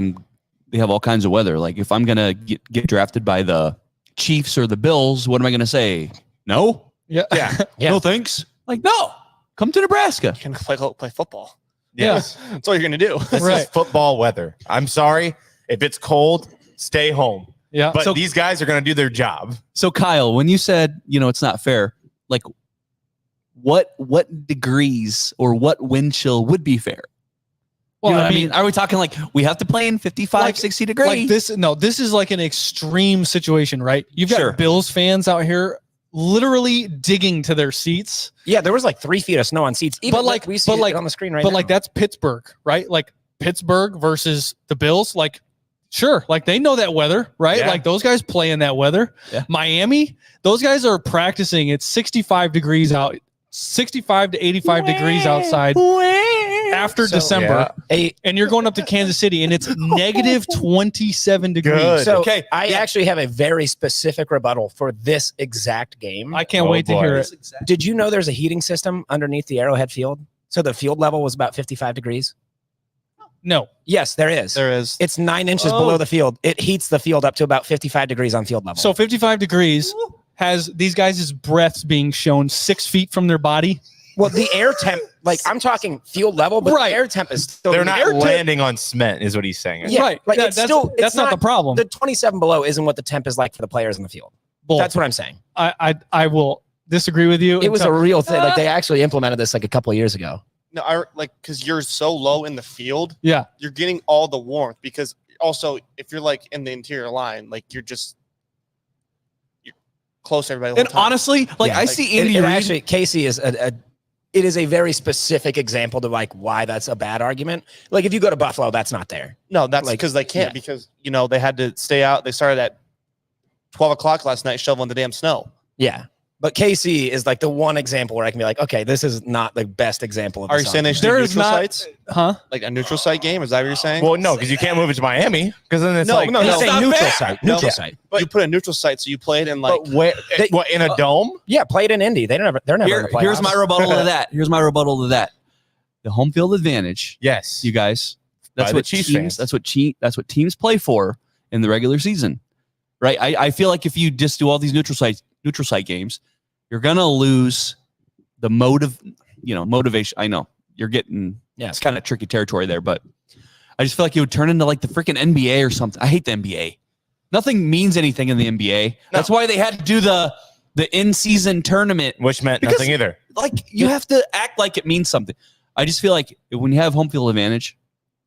they have all kinds of weather. Like if I'm going to get drafted by the Chiefs or the Bills, what am I going to say? No? Yeah. Yeah. No, thanks. Like, no, come to Nebraska. You can play football. Yes. That's all you're gonna do. This is football weather. I'm sorry. If it's cold, stay home. Yeah. But So- these guys are going to do their job. So Kyle, when you said, it's not fair, like what degrees or what wind chill would be fair? Well, You know what I mean, are we talking like we have to play in 55, 60 degrees? Like this, no, this is like an extreme situation, right? You've got Sure. Bills fans out here literally digging to their seats. Yeah, there was like 3 feet of snow on seats. Even But we see it on the screen right now. But like that's Pittsburgh, right? Like Pittsburgh versus the Bills. Like, sure, like they know that weather, right? Yeah. Like those guys play in that weather. Yeah. Miami, those guys are practicing. It's 65 degrees out, 65 to 85 degrees outside after So- December. Hey, And you're going up to Kansas City and it's negative 27 degrees. Good. so Okay, I actually have a very specific rebuttal for this exact game. I can't Oh, wait to boy. hear it. Did you know there's a heating system underneath the Arrowhead Field? So the field level was about 55 degrees? No. Yes, there is. There is. It's 9 inches below the field. It heats the field up to about 55 degrees on field level. So 55 degrees has these guys' breaths being shown 6 feet from their body. well, the air temp, like I'm talking field level, but Right. the air temp is still. They're the not air temp- landing on cement, is what he's saying. Yeah, Right. like Yeah, it's still. It's that's not the problem. The 27 below isn't what the temp is like for the players in the field. Bull. That's what I'm saying. I will disagree with you. It was a until- real thing. Like they actually implemented this like a couple of years ago. No, I like because you're so low in the field, yeah. you're getting all the warmth. Because also, if you're like in the interior line, like you're close to everybody. the And whole time. honestly, like Yeah, I like, see it, Andy it Reid. actually Casey is it is a very specific example to like why that's a bad argument. Like if you go to Buffalo, that's not there. no, that's like, because they can't. yeah. Because they had to stay out. They started at 12 o'clock last night shoveling the damn snow. Yeah. But KC is like the one example where I can be like, okay, this is not the best example of Are you this saying they argument. should do There is neutral not, sites? huh? Like a neutral site game? Is that what you're saying? Well, no, because you can't move it to Miami. Because then it's No, like, no, He's no. saying not neutral fair. site. No. Neutral site. you put a neutral site, so you played in like. but where, They- what, in a dome? Yeah, played in Indy. They're never in the playoffs. Here's my rebuttal to that. Here's my rebuttal to that. The home field advantage, Yes. you guys. That's By the what Chiefs teams. fans. That's what teams play for in the regular season, right? I feel like if you just do all these neutral site games, you're gonna lose the motivation. I know you're getting. Yeah. It's kind of tricky territory there, but I just feel like it would turn into like the freaking NBA or something. I hate the NBA. Nothing means anything in the NBA. That's why they had to do the in-season tournament. Which meant Because- nothing either. Like you have to act like it means something. I just feel like when you have home field advantage,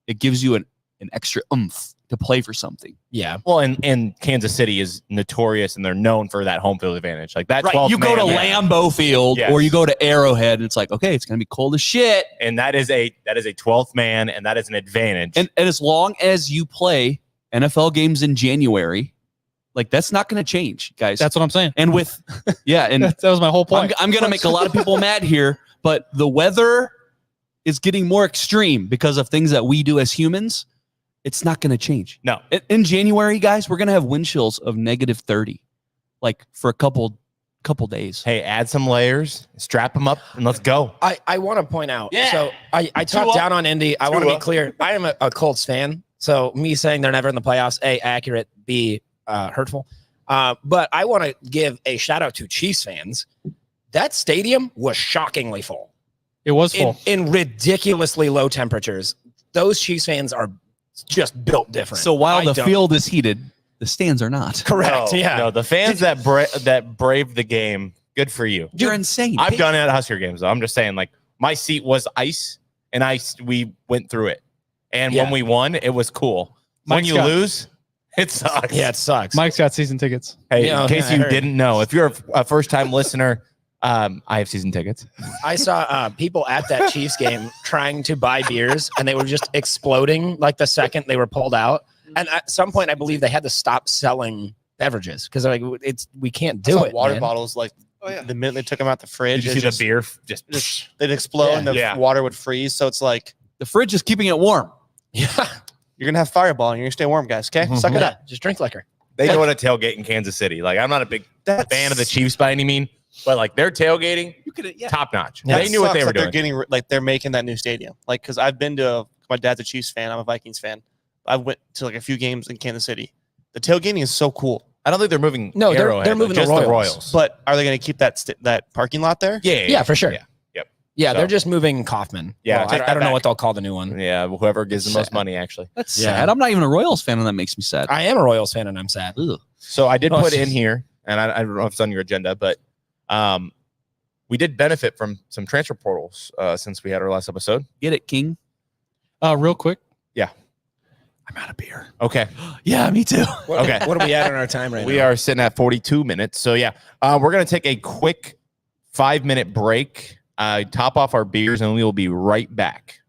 it gives you an extra oomph to play for something. Yeah. Well, and Kansas City is notorious, and they're known for that home field advantage. Like that, Right. You go to Lambeau Field or you go to Arrowhead, and it's like, okay, it's going to be cold as shit. And that is a 12th man, and that is an advantage. And as long as you play NFL games in January, like that's not going to change, guys. That's what I'm saying. And with, and that was my whole point. I'm going to make a lot of people mad here, but the weather is getting more extreme because of things that we do as humans. It's not going to change. No. In January, guys, we're going to have wind chills of -30, like for a couple days. Hey, add some layers, strap them up, and let's go. I want to point out. Yeah. So I talked down on Indy. I want to be clear. I am a Colts fan. So me saying they're never in the playoffs, A, accurate, B, hurtful. But I want to give a shout out to Chiefs fans. That stadium was shockingly full. It was full. In ridiculously low temperatures. Those Chiefs fans are just built different. So while the field is heated, the stands are not. Correct. No, the fans that brave the game, good for you. You're insane. I've done it at Husker games, though. I'm just saying, like, my seat was ice, and we went through it. And when we won, it was cool. When you lose, it sucks. Yeah, it sucks. Mike's got season tickets. Hey, in case you didn't know, if you're a first-time listener, I have season tickets. I saw people at that Chiefs game trying to buy beers, and they were just exploding like the second they were pulled out. And at some point, I believe they had to stop selling beverages because like we can't do it. Water man. bottles, like the minute they took them out the fridge, Did you see the beer just they'd explode and the water would freeze. So it's like the fridge is keeping it warm. Yeah, you're gonna have Fireball and you're gonna stay warm, guys. Okay, suck it up. Just drink liquor. They know what a tailgate in Kansas City. Like, I'm not a big fan of the Chiefs by any mean, but like their tailgating, top notch. Yeah, they knew what they were doing. They're making that new stadium. Like, because I've been to my dad's a Chiefs fan. I'm a Vikings fan. I went to like a few games in Kansas City. The tailgating is so cool. I don't think they're moving. No, Arrowhead, they're moving just the the Royals. But are they going to keep that parking lot there? Yeah, for sure. Yeah. Yep. Yeah, So- they're just moving Kaufman. Yeah, Well, take I that don't know back. what they'll call the new one. Yeah, whoever gives the most money, actually. That's Yeah. sad. I'm not even a Royals fan, and that makes me sad. I am a Royals fan, and I'm sad. Ugh. So I did Oh, put in jeez. here, and I don't know if it's on your agenda, but we did benefit from some transfer portals since we had our last episode. Get it, King? Real quick. Yeah. I'm out of beer. Okay. Yeah, me too. Okay. What are we at on our time right now? We are sitting at 42 minutes. So, yeah, we're going to take a quick 5-minute break, top off our beers, and we will be right back.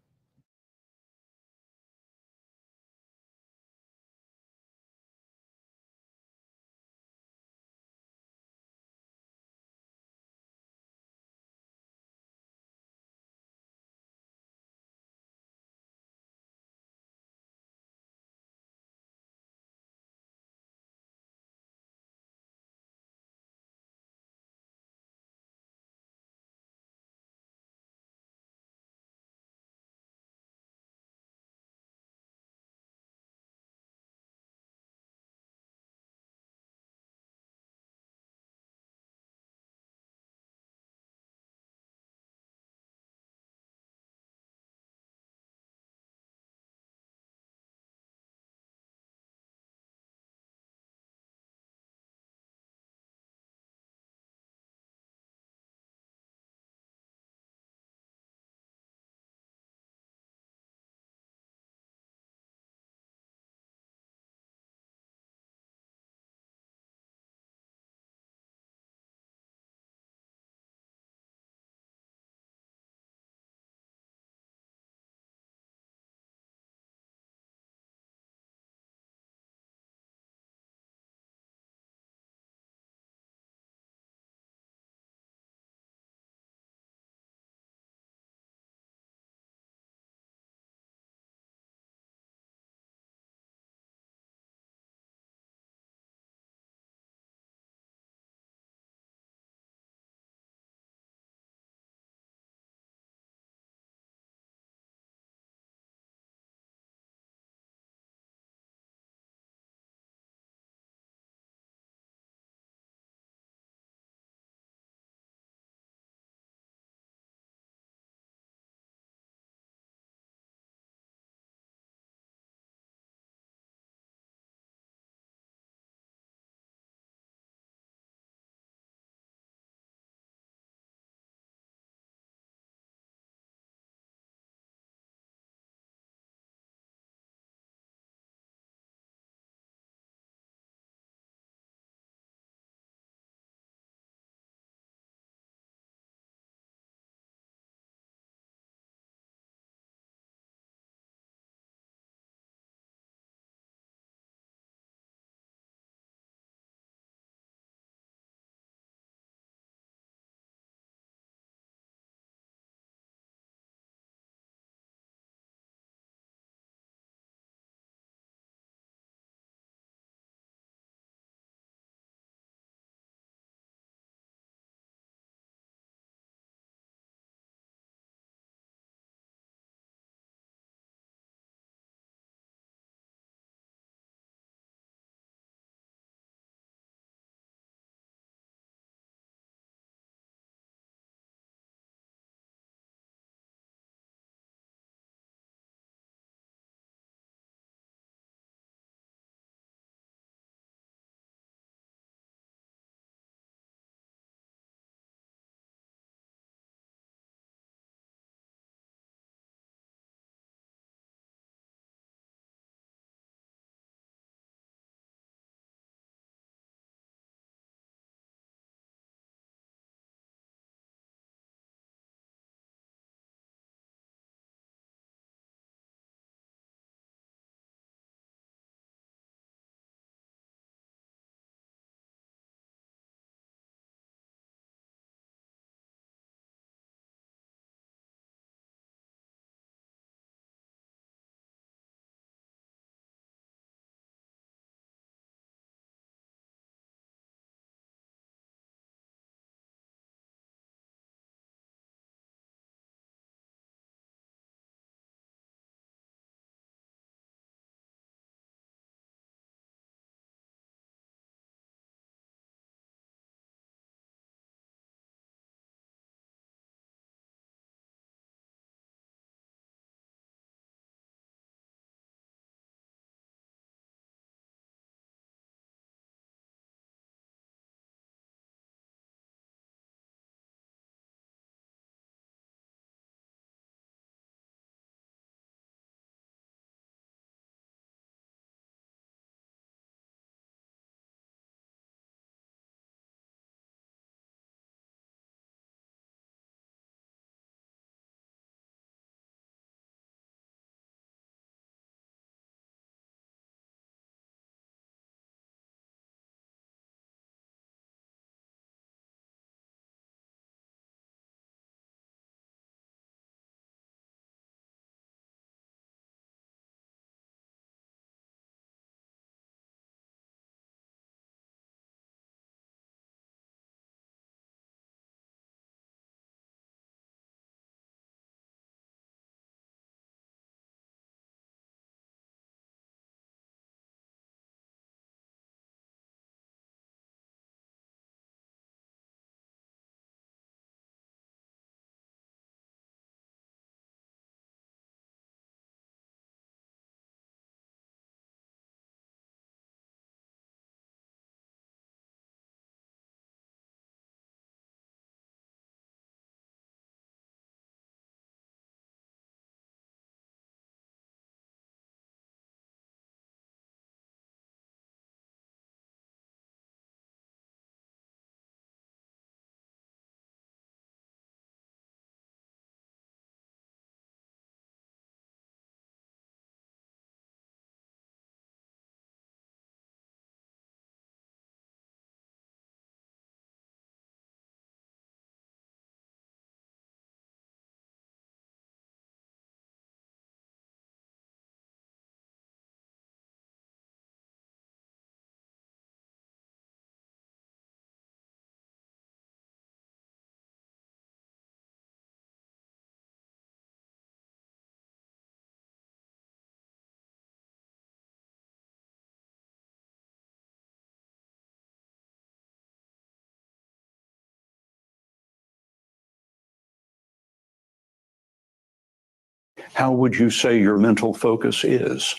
how would you say your mental focus is?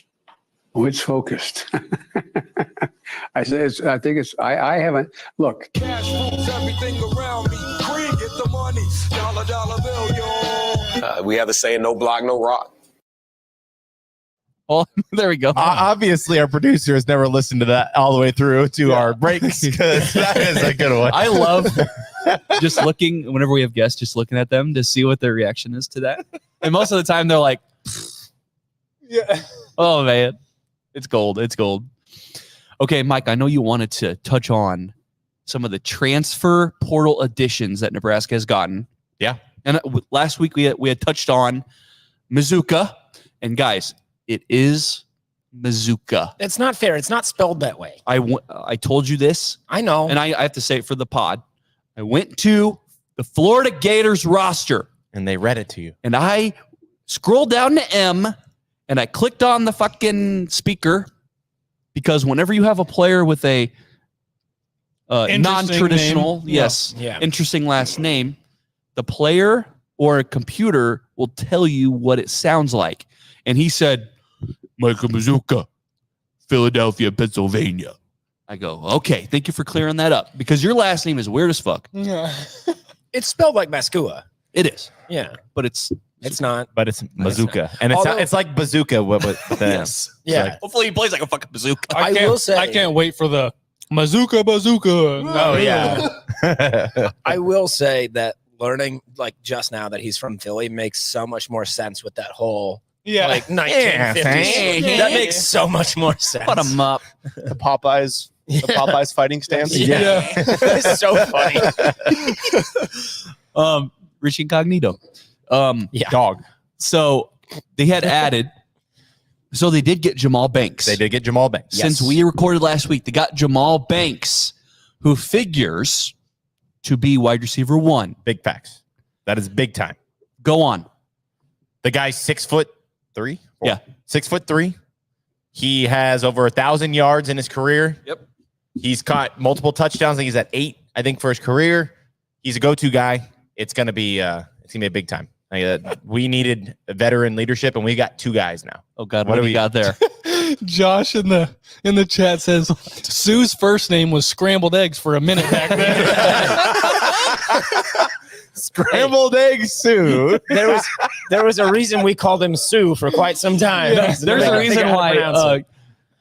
Oh, it's focused. I haven't, look. Cash rules everything around me. Green, get the money. Dollar bill, yo. We have the saying, no block, no rock. Oh, there we go. Obviously, our producer has never listened to that all the way through to our breaks because that is a good one. I love just looking, whenever we have guests, just looking at them to see what their reaction is to that. And most of the time, they're like, Yeah. oh, man. It's gold. It's gold. Okay, Mike, I know you wanted to touch on some of the transfer portal additions that Nebraska has gotten. Yeah. And last week we had touched on Mazuka. And guys, it is Mazuka. It's not fair. It's not spelled that way. I told you this. I know. And I have to say it for the pod. I went to the Florida Gators roster. And they read it to you. And I scrolled down to M and I clicked on the fucking speaker because whenever you have a player with a non-traditional, interesting last name, the player or a computer will tell you what it sounds like. And he said, Michael Mazuka, Philadelphia, Pennsylvania. I go, okay, thank you for clearing that up because your last name is weird as fuck. Yeah. It's spelled like Maskua. It is. Yeah. But it's not. But it's Mazuka. And it's like bazooka with the yes. Yeah. Like, hopefully he plays like a fucking bazooka. I will say, I can't wait for the Bazooka. Oh, yeah. I will say that learning like just now that he's from Philly makes so much more sense with that whole like 1950s. That makes so much more sense. Put him up. The Popeyes fighting stance. Yeah. It's so funny. Rich Incognito. Dog. So they had added. So they did get Jamal Banks. They did get Jamal Banks. Since we recorded last week, they got Jamal Banks, who figures to be wide receiver 1. Big facts. That is big time. Go on. The guy's 6'3". Yeah. 6'3". He has over 1,000 yards in his career. Yep. He's caught multiple touchdowns. I think he's at 8, I think, for his career. He's a go-to guy. It's gonna be a big time. We needed a veteran leadership, and we got 2 guys now. Oh God, what do we got there? Josh in the chat says Sue's first name was scrambled eggs for a minute back then. Scrambled egg Sue. There was a reason we called him Sue for quite some time. There's a reason why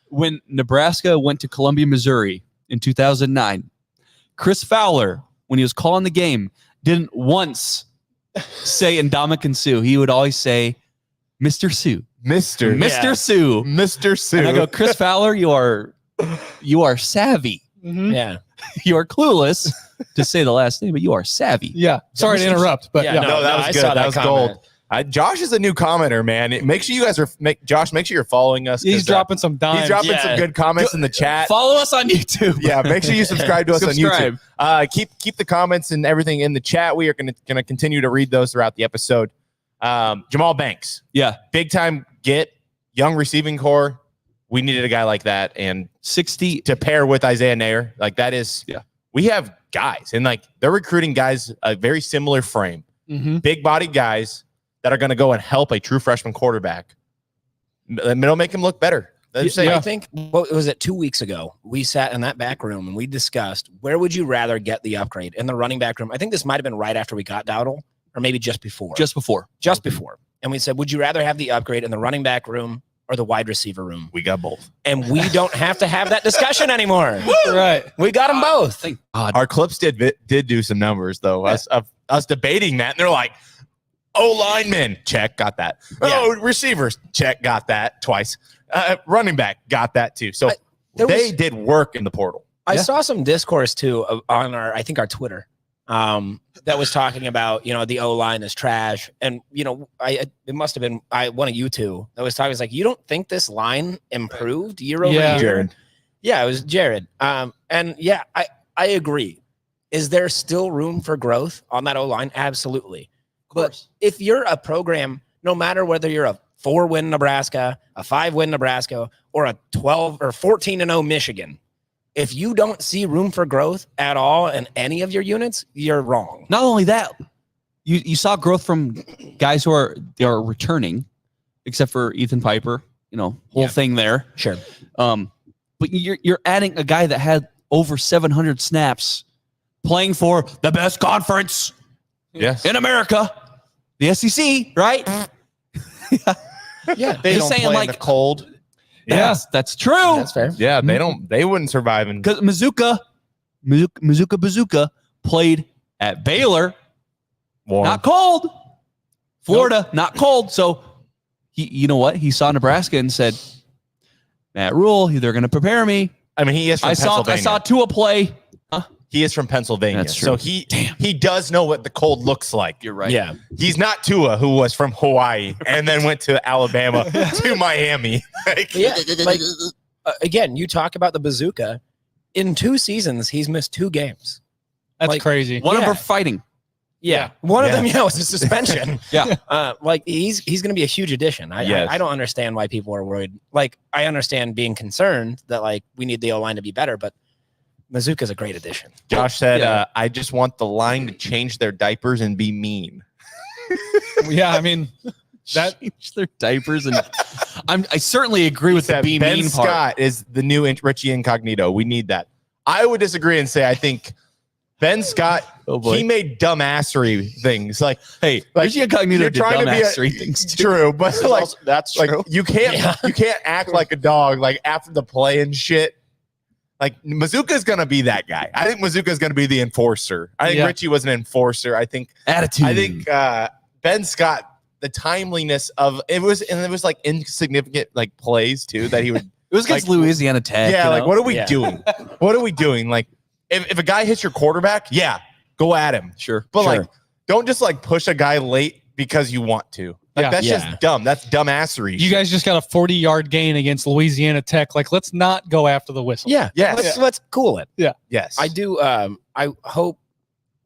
when Nebraska went to Columbia, Missouri in 2009, Chris Fowler, when he was calling the game, didn't once say Ndamukong Suh. He would always say Mr. Sue. Mr. Sue. Mr. Sue. And I go, Chris Fowler, you are savvy. Mm-hmm. Yeah. You are clueless to say the last name, but you are savvy. Yeah. Sorry to interrupt, but yeah. No, that was good. That was gold. Josh is a new commenter, man. Make sure you guys Josh, make sure you're following us. He's dropping some dimes. He's dropping some good comments in the chat. Follow us on YouTube. Yeah, make sure you subscribe to us on YouTube. Keep the comments and everything in the chat. We are going to continue to read those throughout the episode. Jamal Banks. Yeah. Big time get, young receiving core. We needed a guy like that. And 60 to pair with Isaiah Nair. Like that is, we have guys and like they're recruiting guys, a very similar frame, big bodied guys that are going to go and help a true freshman quarterback. It'll make him look better. I think, what was it, 2 weeks ago, we sat in that back room and we discussed where would you rather get the upgrade in the running back room. I think this might have been right after we got Dowdle or maybe just before. Just before. And we said, would you rather have the upgrade in the running back room or the wide receiver room? We got both. And we don't have to have that discussion anymore. Right. We got them both. Thank God. Our clips did do some numbers, though. Us debating that. And they're like, linemen, check, got that. Oh, receivers, check, got that twice. Running back, got that too. So they did work in the portal. I saw some discourse too on our Twitter that was talking about, the O-line is trash. And, it must have been one of you two that was talking. It's like, you don't think this line improved year over year? Jared. Yeah, it was Jared. I agree. Is there still room for growth on that O-line? Absolutely. But if you're a program, no matter whether you're a 4-win Nebraska, a 5-win Nebraska, or a 12 or 14-0 Michigan, if you don't see room for growth at all in any of your units, you're wrong. Not only that, you saw growth from guys who are returning. except for Ethan Piper. Whole thing there. Sure. But you're adding a guy that had over 700 snaps playing for the best conference in America, the SEC, right? Yeah, they Just don't saying, play in the cold. That's true. That's fair. Yeah, they wouldn't survive in Because Mazuka Bazooka played at Baylor, not cold. Florida, not cold. So you know what? He saw Nebraska and said, Matt Rule, they're going to prepare me. I mean, he is from Pennsylvania. I saw Tua play. He is from Pennsylvania. That's true. So he does know what the cold looks like. You're right. Yeah. He's not Tua, who was from Hawaii and then went to Alabama to Miami. Again, you talk about the Bazooka. In 2 seasons, he's missed 2 games. That's crazy. One of them fighting. Yeah. One of them, was a suspension. Yeah. He's going to be a huge addition. I don't understand why people are worried. I understand being concerned that we need the O-line to be better, but Mazuka's a great addition. Josh said, I just want the line to change their diapers and be mean. Yeah, I mean, that change their diapers. And I certainly agree with the be Ben mean part. Scott is the new Richie Incognito. We need that. I would disagree and say I think Ben Scott, he made dumbassery things. Hey, Richie Incognito did dumbassery things too. True, but that's true. You can't act like a dog after the play and shit. Mazuka's gonna be that guy. I think Mazuka's gonna be the enforcer. I think Richie was an enforcer. I think attitude. I think Ben Scott, the timeliness of it was insignificant plays too that he would. It was against Louisiana Tech. Yeah, what are we doing? What are we doing? If a guy hits your quarterback, go at him. Sure, but don't just push a guy late because you want to. That's just dumb. That's dumbassery. You guys just got a 40-yard gain against Louisiana Tech. Let's not go after the whistle. Yeah. Yes. Let's cool it. Yeah. Yes. I do. I hope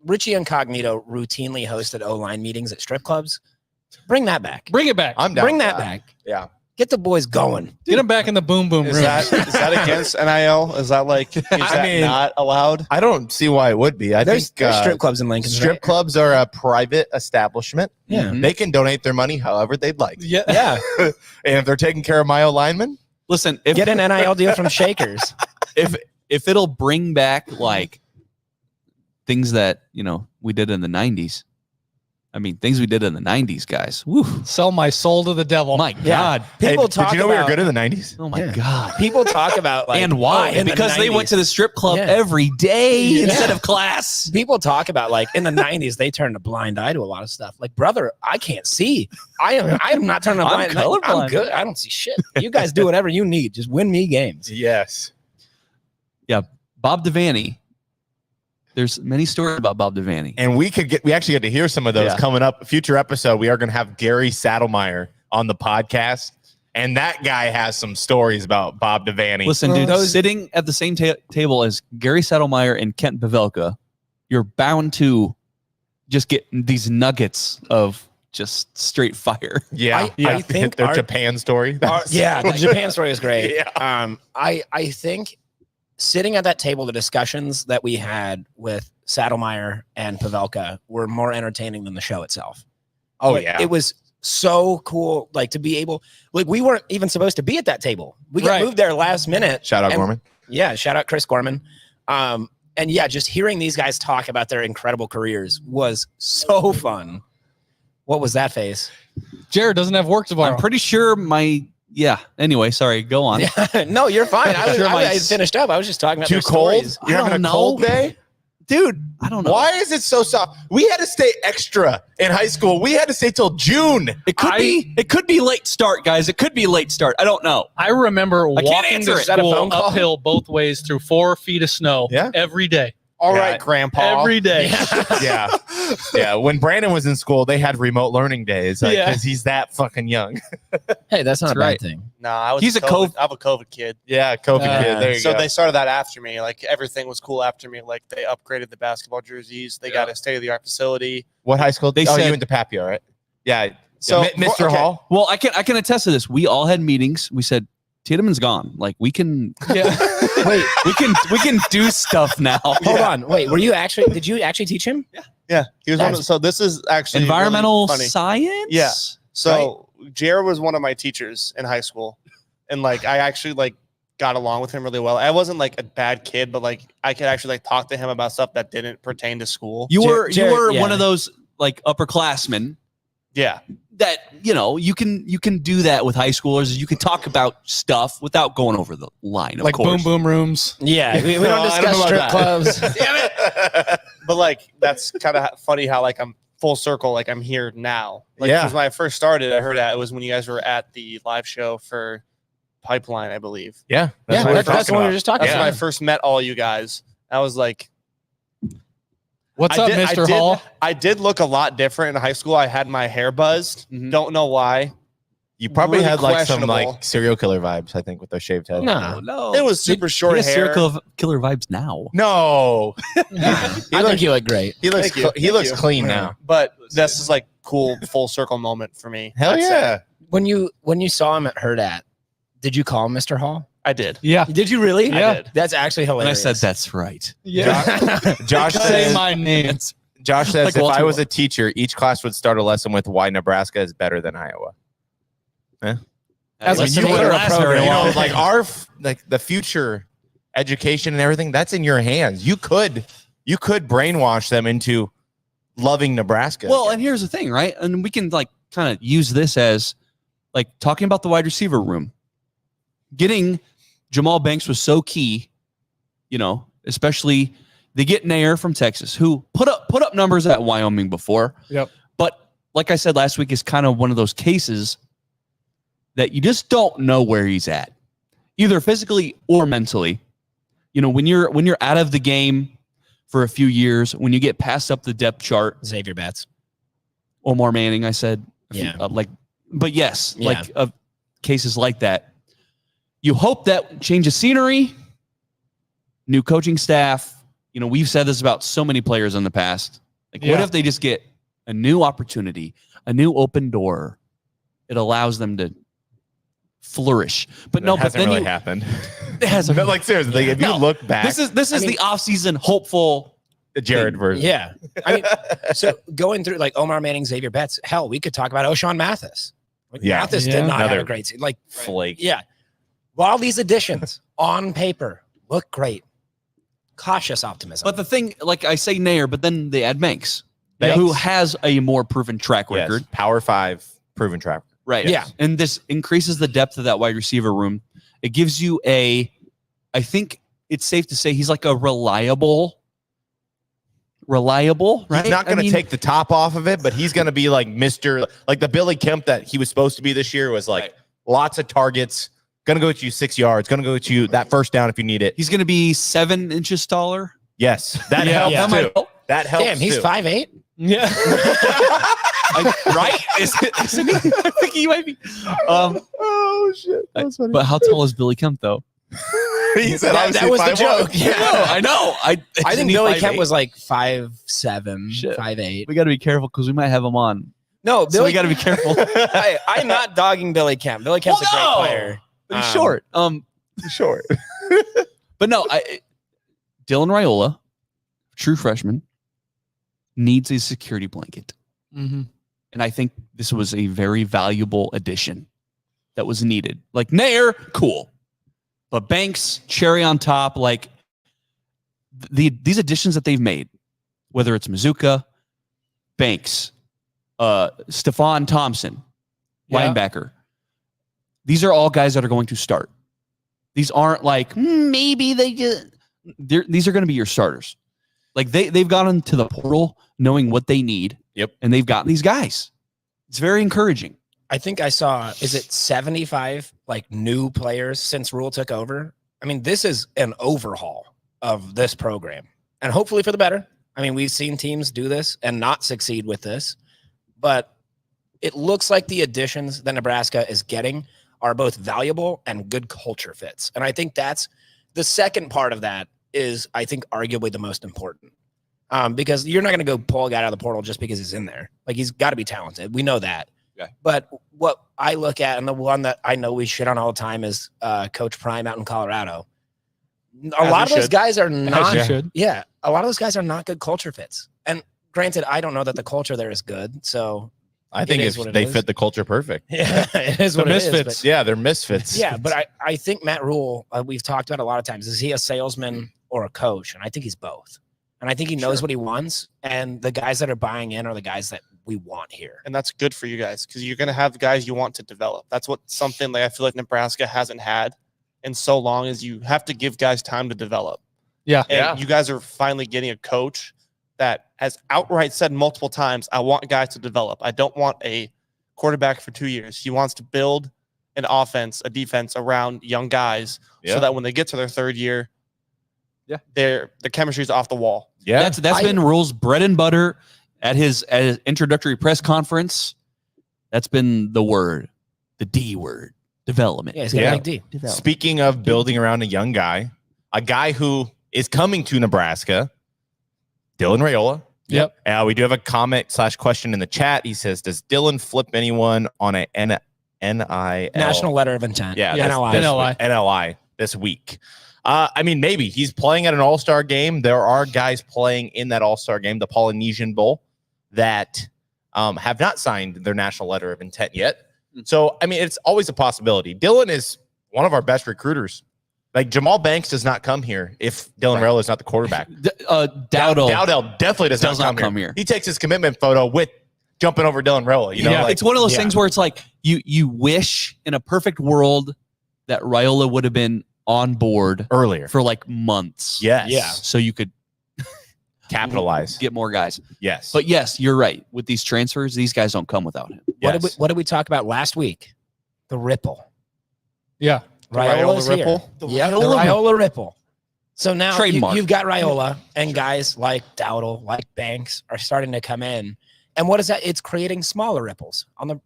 Richie Incognito routinely hosted O-line meetings at strip clubs. Bring that back. Bring it back. I'm down. Bring that back. Yeah. Get the boys going. Get them back in the boom boom room. Is that against NIL? Is that not allowed? I don't see why it would be. There's strip clubs in Lincoln. Strip clubs are a private establishment. Yeah. They can donate their money however they'd like. Yeah. And if they're taking care of my linemen, listen, get an NIL deal from Shakers. If it'll bring back things that we did in the 90s. I mean, things we did in the 90s, guys. Woo. Sell my soul to the devil. My God. People talk did you know we were good in the 90s? Oh, my God. People talk about and why? Because they went to the strip club every day instead of class. People talk about in the 90s, they turned a blind eye to a lot of stuff. Brother, I can't see. I am not turning a blind eye. I'm good. I don't see shit. You guys do whatever you need. Just win me games. Yes. Yeah. Bob Devaney. There's many stories about Bob Devaney. And we actually get to hear some of those coming up. Future episode, we are going to have Gary Saddlemeyer on the podcast. And that guy has some stories about Bob Devaney. Listen, dude, sitting at the same table as Gary Saddlemeyer and Kent Pavelka, you're bound to just get these nuggets of just straight fire. Yeah. I think their Japan story. The Japan story is great. Yeah. I think sitting at that table, the discussions that we had with Saddlemeyer and Pavelka were more entertaining than the show itself. Oh, yeah. It was so cool, to be able, we weren't even supposed to be at that table. We got moved there last minute. Shout out Gorman. Yeah, shout out Chris Gorman. And just hearing these guys talk about their incredible careers was so fun. What was that face? Jared doesn't have work tomorrow. I'm pretty sure anyway, sorry, go on. No, you're fine. I finished up. I was just talking about too cold. You're having a cold day? Dude, I don't know. Why is it so soft? We had to stay extra in high school. We had to stay till June. It could be late start, guys. It could be late start. I don't know. I remember walking to school call? uphill both ways through 4 feet of snow every day. All right, Grandpa. Every day. Yeah. When Brandon was in school, they had remote learning days because he's that fucking young. Hey, that's not a bad thing. No, I was. He's a COVID. I'm a COVID kid. Yeah, COVID kid. There you go. So they started that after me. Everything was cool after me. They upgraded the basketball jerseys. They got a state-of-the-art facility. What high school? They said you went to Papio, right? Yeah. So Mr. Hall. Well, I can attest to this. We all had meetings. We said Tiedemann's gone. We can wait. We can do stuff now. Hold on. Wait. Did you actually teach him? Yeah. He was so this is actually environmental really funny. science. Yeah. So Jared was one of my teachers in high school, and like I actually like got along with him really well. I wasn't like a bad kid, but like I could actually like talk to him about stuff that didn't pertain to school. You were Jared, one of those like upperclassmen. Yeah. That you can do that with high schoolers. You can talk about stuff without going over the line. Of like course. boom rooms. Yeah, we don't discuss strip clubs. Damn it! But like that's kind of funny how like I'm full circle. Like I'm here now. Like, Yeah. because when I first started, I heard that it was when you guys were at the live show for Pipeline, I believe. Yeah. That's what we were just talking That's about. when I first met all you guys. I was like, What's up, Mr. Hall? I did look a lot different in high school. I had my hair buzzed. Don't know why. You probably Really had like some questionable. like serial killer vibes, I think, with those shaved heads. No. It was super short He has hair. serial killer vibes now. No. I think you look great. He looks Thank you. he looks Thank you. clean now. But this is like cool full circle moment for me. Hell I'd say. yeah. When you saw him at Hurrdat, did you call him Mr. Hall? I did. Yeah. Did you really? Yeah. I did. That's actually And I hilarious. said that's right. Yeah. Josh Say says my name. Josh says Like if Walter I was a teacher, each class would start a lesson with why Nebraska is better than Iowa. As a Like, you singular wouldn't last program. very You know, long. like like the future education and everything, that's in your hands. You could brainwash them into loving Nebraska. Well, and here's the thing, right? And we can like kind of use this as like talking about the wide receiver room. Getting Jamal Banks was so key, especially they get Nair from Texas, who put up numbers at Wyoming before. Yep. But like I said last week, is kind of one of those cases that you just don't know where he's at, either physically or mentally. When you're out of the game for a few years, when you get passed up the depth chart, Xavier Betts. Omar Manning, I said, Yeah. but yes, Yeah. like cases like that. You hope that change of scenery, new coaching staff. We've said this about so many players in the past. Like, what Yeah. if they just get a new opportunity, a new open door? It allows them to flourish. But no, it but hasn't then really happened. it hasn't. But like seriously, like, if you No. look back, This is the offseason hopeful. the Jared version. Yeah. I mean, so going through like Omar Manning, Xavier Betts, hell, we could talk about O'Shawn Mathis. Like, Yeah. Mathis Yeah. did not have Another a great season. Like, flake. yeah. While these additions on paper look great, cautious optimism. But the thing, like I say Nair, but then they add Banks, Banks. who has a more proven track Yes. record. Power 5 proven track. Right. Yeah. And this increases the depth of that wide receiver room. It gives you I think it's safe to say he's like a reliable, right? He's not going to take the top off of it, but he's going to be like like the Billy Kemp that he was supposed to be this year was like Right. lots of targets, going to go at you 6 yards, going to go at you that first down if you need it. He's going to be 7 inches taller. Yes. That Yeah. helps Yeah. That might too. help. That helps damn, he's too. 5'8". Yeah. Right? Isn't he? I think he might be. Oh shit. But how tall is Billy Kemp, though? He said That was the 5'1". joke. Yeah. I know. I think isn't he Billy 5'8"? Kemp was like 5'7", Shit. 5'8". We got to be careful because we might have him on. No, So we got to be careful. I'm not dogging Billy Kemp. Billy Kemp's Well, a no! great player. He's short. Short. But no, Dylan Raiola, true freshman, needs a security blanket. Mm-hmm. And I think this was a very valuable addition that was needed. Like Nair, cool. But Banks, cherry on top, like these additions that they've made, whether it's Mazuka, Banks, Stephon Thompson, Yeah. linebacker. These are all guys that are going to start. These aren't like maybe these are going to be your starters. Like they've gone into the portal knowing what they need. Yep. And they've gotten these guys. It's very encouraging. I think I saw, is it 75 like new players since Rule took over? I mean, this is an overhaul of this program and hopefully for the better. I mean, we've seen teams do this and not succeed with this, but it looks like the additions that Nebraska is getting are both valuable and good culture fits. And I think that's the second part of that is, I think, arguably the most important. Because you're not going to go pull a guy out of the portal just because he's in there. Like, he's got to be talented. We know that. Yeah. But what I look at, and the one that I know we shit on all the time, is Coach Prime out in Colorado. A lot of those guys are not. Yeah, a lot of those guys are not good culture fits. And granted, I don't know that the culture there is good. So I think they fit the culture perfect. Yeah, it is what it is. Misfits. Yeah, they're misfits. Yeah, but I think Matt Rule, we've talked about a lot of times, is he a salesman or a coach? And I think he's both. And I think he knows what he wants. And the guys that are buying in are the guys that we want here. And that's good for you guys because you're going to have guys you want to develop. That's what something like I feel like Nebraska hasn't had in so long is you have to give guys time to develop. Yeah. And you guys are finally getting a coach that has outright said multiple times, I want guys to develop. I don't want a quarterback for 2 years. He wants to build an offense, a defense around young guys so that when they get to their third year, the chemistry's off the wall. Yeah. That's been Rule's bread and butter at his introductory press conference. That's been the word, the D word, development. Yeah, he's got a big D. Speaking of building around a young guy, a guy who is coming to Nebraska, Dylan Raiola. Yep. We do have a comment/question in the chat. He says, does Dylan flip anyone on a NIL? National letter of intent. Yeah. NLI this week. I mean, maybe he's playing at an all-star game. There are guys playing in that all-star game, the Polynesian Bowl, that have not signed their national letter of intent yet. So, I mean, it's always a possibility. Dylan is one of our best recruiters. Like Jamal Banks does not come here if Dylan Raiola is not the quarterback. Dowdell definitely does not come here. He takes his commitment photo with jumping over Dylan Raiola. You know, it's one of those things where it's like you wish in a perfect world that Raiola would have been on board earlier for like months. Yes. Yeah. So you could capitalize, get more guys. Yes. But yes, you're right. With these transfers, these guys don't come without him. Yes. What did we talk about last week? The ripple. Yeah. Raiola's Raiola ripple? The Raiola ripple. So now Trademark. you've got Raiola and guys like Dowdle, like Banks are starting to come in. And what is that? It's creating smaller ripples on the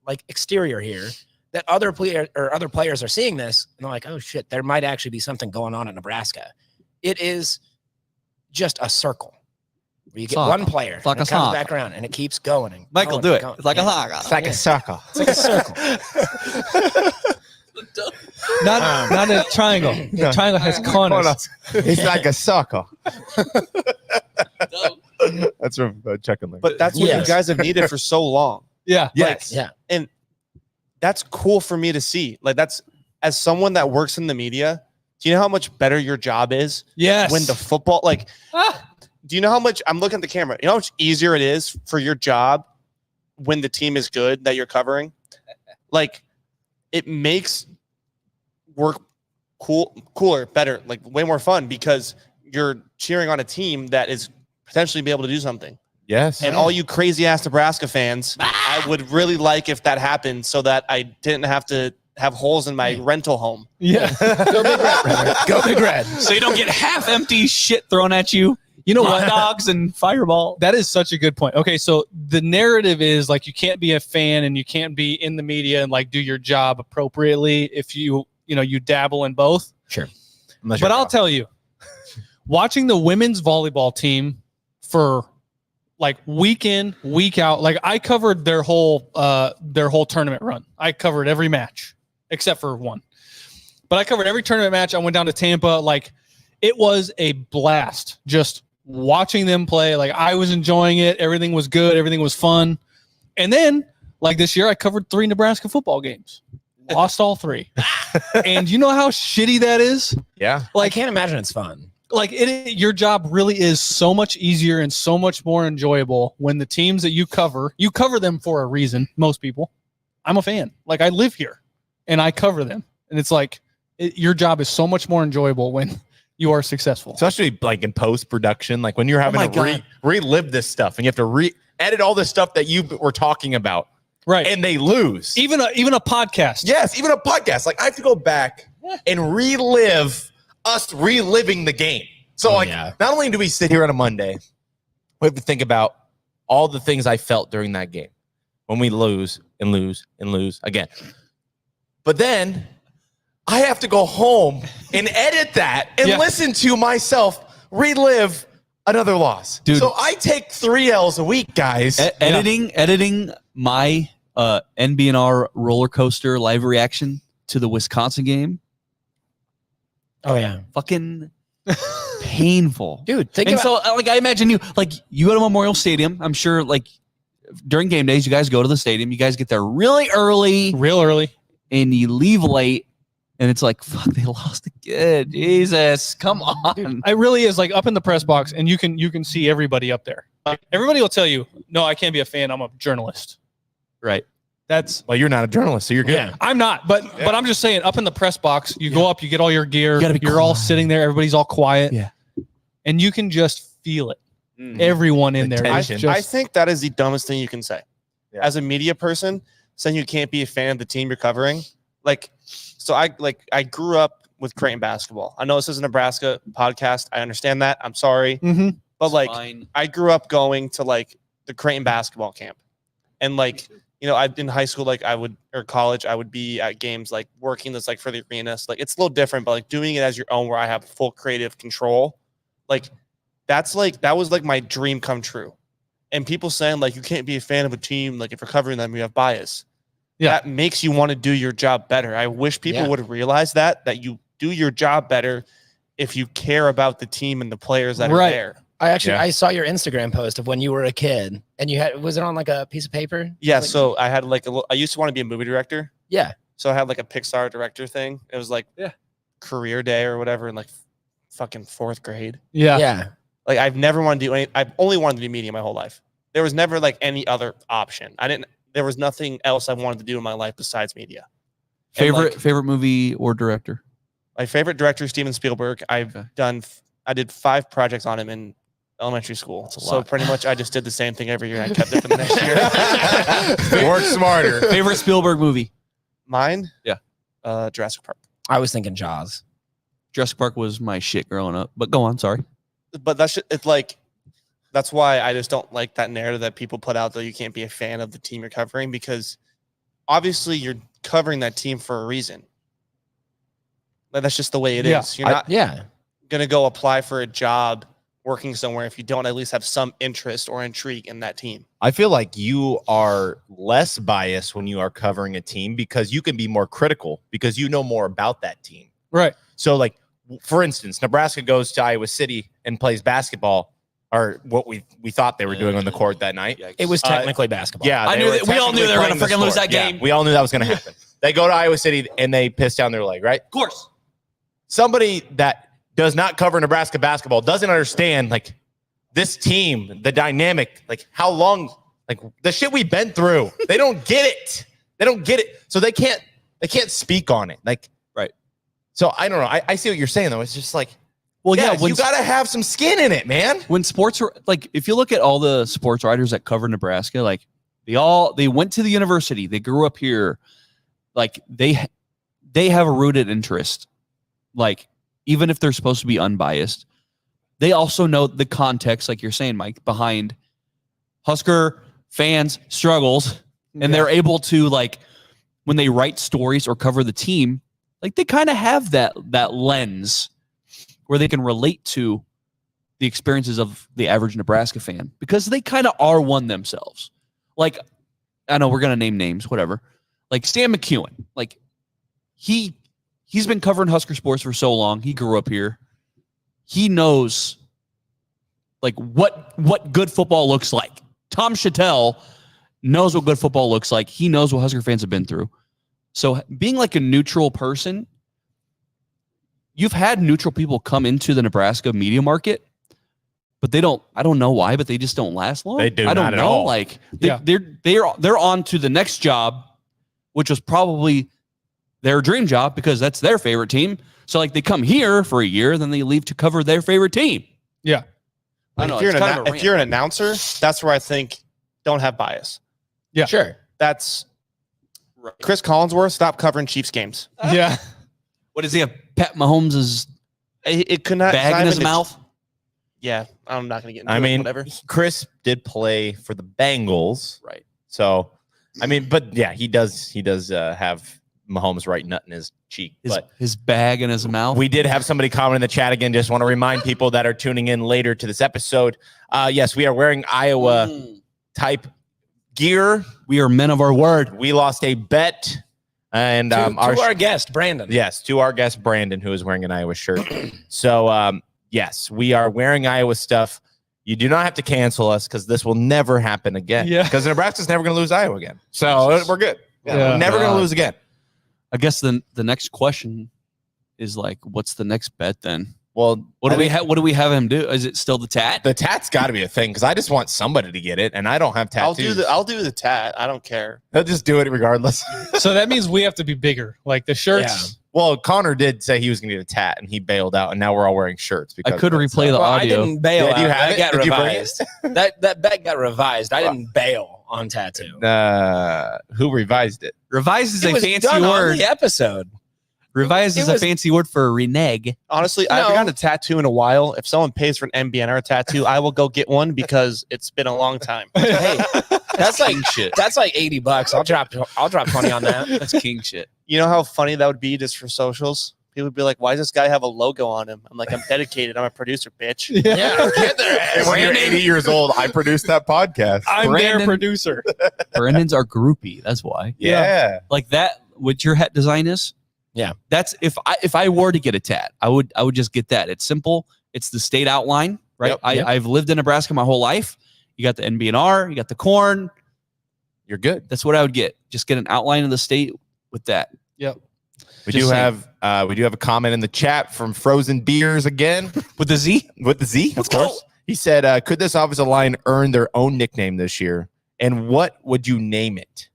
like exterior here that other players are seeing this and they're like, oh shit, there might actually be something going on in Nebraska. It is just a circle. Where you get one player and it comes back around and it keeps going. And Michael, do it. It's like a saga. It's like a circle. It's like a circle. Not a triangle. The triangle has corners. It's like a circle. That's from Chicken Leg. But that's what you guys have needed for so long. Yeah. Yes. Yeah. And that's cool for me to see. Like that's as someone that works in the media, do you know how much better your job is? Yes. When the football, do you know how much I'm looking at the camera? You know how much easier it is for your job when the team is good that you're covering? Like it makes work cooler, better, like way more fun because you're cheering on a team that is potentially be able to do something. Yes. And all you crazy ass Nebraska fans, I would really like if that happened so that I didn't have to have holes in my rental home. Yeah. Go Big Red. Go Big Red. So you don't get half empty shit thrown at you. You know what? Dogs and fireball. That is such a good point. Okay, so the narrative is like you can't be a fan and you can't be in the media and like do your job appropriately if you dabble in both. Sure. But I'll tell you, watching the women's volleyball team for like week in, week out, like I covered their whole tournament run. I covered every match except for one. But I covered every tournament match. I went down to Tampa. Like it was a blast just watching them play. Like I was enjoying it. Everything was good. Everything was fun. And then like this year I covered 3 Nebraska football games. Lost all 3. And you know how shitty that is? Yeah. Like, I can't imagine it's fun. Like your job really is so much easier and so much more enjoyable when the teams that you cover them for a reason. Most people, I'm a fan. Like I live here and I cover them. And it's like your job is so much more enjoyable when you are successful. Especially like in post-production, like when you're having to relive this stuff and you have to edit all this stuff that you were talking about. Right. And they lose. Even a podcast. Yes, even a podcast. Like I have to go back and relive us reliving the game. So not only do we sit here on a Monday, we have to think about all the things I felt during that game when we lose and lose and lose again. But then I have to go home and edit that and listen to myself relive another loss. Dude. So I take 3 L's a week, guys. Editing my NBNR roller coaster live reaction to the Wisconsin game. Oh yeah, fucking painful, dude. So like I imagine you go to Memorial Stadium. I'm sure like during game days, you guys go to the stadium. You guys get there real early, and you leave late. And it's like, fuck, they lost again. Jesus, come on. It really is like up in the press box, and you can see everybody up there. Everybody will tell you, no, I can't be a fan. I'm a journalist. Right. Well, you're not a journalist, so you're good. Yeah. I'm not, but I'm just saying, up in the press box, you go up, you get all your gear. You're all sitting there. Everybody's all quiet. Yeah. And you can just feel it. Everyone in there. I think that is the dumbest thing you can say. Yeah. As a media person, saying you can't be a fan of the team you're covering. I grew up with Creighton basketball. I know this is a Nebraska podcast. I understand that. I'm sorry. But Fine. I grew up going to the Creighton basketball camp. And in high school, or college, I would be at games working this for the arena. So, it's a little different, but doing it as your own where I have full creative control. That was my dream come true. And people saying you can't be a fan of a team, if you're covering them, you have bias. Yeah. That makes you want to do your job better. I wish people would realize that you do your job better if you care about the team and the players that are there. I saw your Instagram post of when you were a kid, and was it on a piece of paper? Yeah. So I had I used to want to be a movie director. Yeah. So I had a Pixar director thing. It was career day or whatever in fucking 4th grade. Yeah. Yeah. I've never wanted to do any. I've only wanted to do media my whole life. There was never any other option. There was nothing else I wanted to do in my life besides media. Favorite movie or director? My favorite director is Steven Spielberg. I did 5 projects on him in elementary school. So pretty much I just did the same thing every year. I kept it for the next year. Work smarter. Favorite Spielberg movie? Mine? Yeah. Jurassic Park. I was thinking Jaws. Jurassic Park was my shit growing up. But go on, sorry. But that's why I just don't like that narrative that people put out that you can't be a fan of the team you're covering, because obviously you're covering that team for a reason. That's just the way it is. You're not going to go apply for a job working somewhere if you don't at least have some interest or intrigue in that team. I feel like you are less biased when you are covering a team because you can be more critical because you know more about that team. Right. So, for instance, Nebraska goes to Iowa City and plays basketball, or what we thought they were doing on the court that night. It was technically basketball. Yeah, I knew that we all knew they were going to freaking lose that game. Yeah, we all knew that was going to happen. They go to Iowa City and they piss down their leg, right? Of course. Somebody that does not cover Nebraska basketball doesn't understand this team, the dynamic, how long, the shit we've been through. They don't get it. They don't get it. So they can't speak on it. Right. So I don't know. I see what you're saying though. It's just well, yeah, when you got to have some skin in it, man. When sports are if you look at all the sports writers that cover Nebraska, they went to the university, they grew up here, they have a rooted interest. Even if they're supposed to be unbiased, they also know the context, like you're saying, Mike, behind Husker fans' struggles, and they're able to when they write stories or cover the team, they kind of have that lens where they can relate to the experiences of the average Nebraska fan because they kind of are one themselves. I know we're gonna name names, whatever. Stan McEwen, he's been covering Husker sports for so long. He grew up here. He knows what good football looks like. Tom Chattel knows what good football looks like. He knows what Husker fans have been through. So being a neutral person, you've had neutral people come into the Nebraska media market, but I don't know why, but they just don't last long. They do I don't not at know. all. They're on to the next job, which was probably their dream job because that's their favorite team. So they come here for a year, then they leave to cover their favorite team. Yeah. I know, if you're an announcer, that's where I think don't have bias. Yeah. Sure. That's right. Chris Collinsworth stopped covering Chiefs games. Yeah. What does he have? Pat Mahomes' It could not bag in his mouth? Yeah. I'm not going to get into it. Whatever. Chris did play for the Bengals. Right. So, but yeah, he does have Mahomes right nut in his cheek. But his bag in his mouth. We did have somebody comment in the chat again. Just want to remind people that are tuning in later to this episode. Yes, we are wearing Iowa type gear. We are men of our word. We lost a bet. And to our guest, Brandon. Yes, to our guest, Brandon, who is wearing an Iowa shirt. So, yes, we are wearing Iowa stuff. You do not have to cancel us because this will never happen again. Yeah. Because Nebraska's never going to lose Iowa again. So we're good. We're never going to lose again. I guess the next question is like, what's the next bet then? Well, what do we have him do? Is it still the tat? The tat's got to be a thing because I just want somebody to get it, and I don't have tattoos. I'll do the tat. I don't care. He'll just do it regardless. So that means we have to be bigger. Like the shirts. Well, Connor did say he was going to get a tat, and he bailed out, and now we're all wearing shirts. I could replay the audio. I didn't bail. Did you have that it? got Did you bring revised. that bet got revised. I didn't bail on tattoo. Who revised it? Revised is It a was fancy done on word. the episode. Revised is a fancy word for renege. Honestly, I haven't gotten a tattoo in a while. If someone pays for an NBNR tattoo, I will go get one because it's been a long time. Hey, that's like shit. That's like $80. I'll drop 20 on that. That's king shit. You know how funny that would be just for socials? People would be like, why does this guy have a logo on him? I'm like, I'm dedicated. I'm a producer, bitch. Yeah, get their And ass. when you're 80 years old, I produced that podcast. I'm their producer. Brandon's our groupie. That's why. Yeah. Like that. What your hat design is? Yeah. That's if I were to get a tat, I would just get that. It's simple. It's the state outline, right? Yep. I've lived in Nebraska my whole life. You got the NBNR, you got the corn. You're good. That's what I would get. Just get an outline of the state with that. Yep. We Just do saying. have a comment in the chat from Frozen Beers again With the Z? with the Z, of course. He said, "Could this offensive line earn their own nickname this year? And what would you name it?"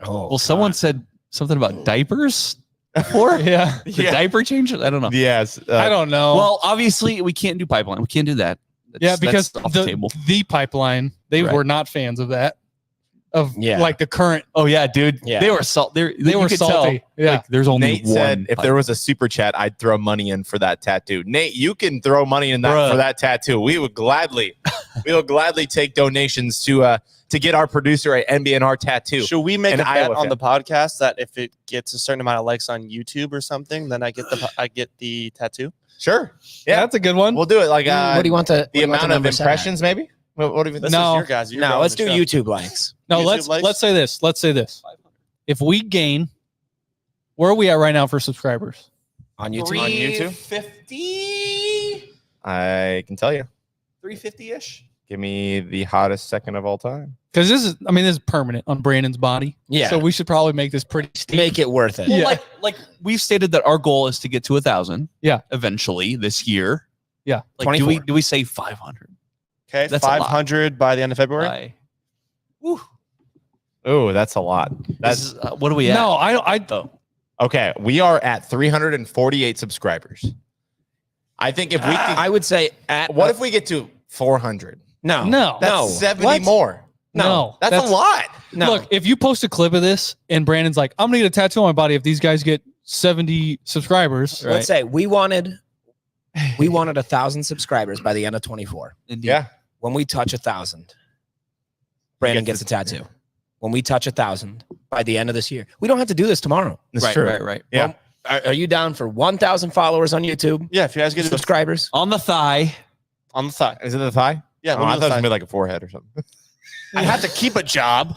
Oh, Well, someone said something about diapers before. Yeah. The diaper change? I don't know. Yes. I don't know. Well, obviously we can't do pipeline. We can't do that. Because that's off the table. the pipeline, they Right. were not fans of that. Of Yeah. like the current. Oh yeah, dude. Yeah. They were salty. They were salty. Yeah. Like, there's only Nate one. said, "If pipe- there was a super chat, I'd throw money in for that tattoo." Nate, you can throw money in that Bruh. for that tattoo. We will gladly take donations to get our producer an NBNR tattoo. Should we make An a bet Iowa on fan. the podcast that if it gets a certain amount of likes on YouTube or something, then I get the tattoo? Sure. Yeah, that's a good one. We'll do it. Like what do you want the amount of impressions, maybe. What do you This No. is your guys. You're No, running let's the do show. YouTube likes. No, YouTube likes? let's say this. Let's say this. If we gain, where are we at right now for subscribers? On YouTube. On YouTube? 350. I can tell you. 350-ish. Give me the hottest second of all time. Because this is permanent on Brandon's body. Yeah. So we should probably make this pretty steep. Make it worth it. Well, Yeah. like we've stated that our goal is to get to 1,000. Yeah. Eventually this year. Yeah. Like 24. do we say 500? Okay, That's a lot. 500 by the end of February. Oh, that's a lot. That's what are we at? No, I Okay, we are at 348 subscribers. I think if we could, I would say at what if we get to 400? no No. That's no 70 What? more. no. That's a lot. No. Look, if you post a clip of this and Brandon's like, I'm gonna get a tattoo on my body if these guys get 70 subscribers. Right. Let's say we wanted 1,000 subscribers by the end of 24. Indeed. Yeah. When we touch 1,000, Brandon gets a tattoo. When we touch 1,000 by the end of this year, we don't have to do this tomorrow. That's Right, true. right. Yeah. Are you down for 1,000 followers on YouTube? Yeah, if you guys get it Subscribers? On the thigh. on the thigh. Is it the thigh? Yeah, Oh, we'll I do thought it the was thigh. gonna be like a forehead or something. I have to keep a job.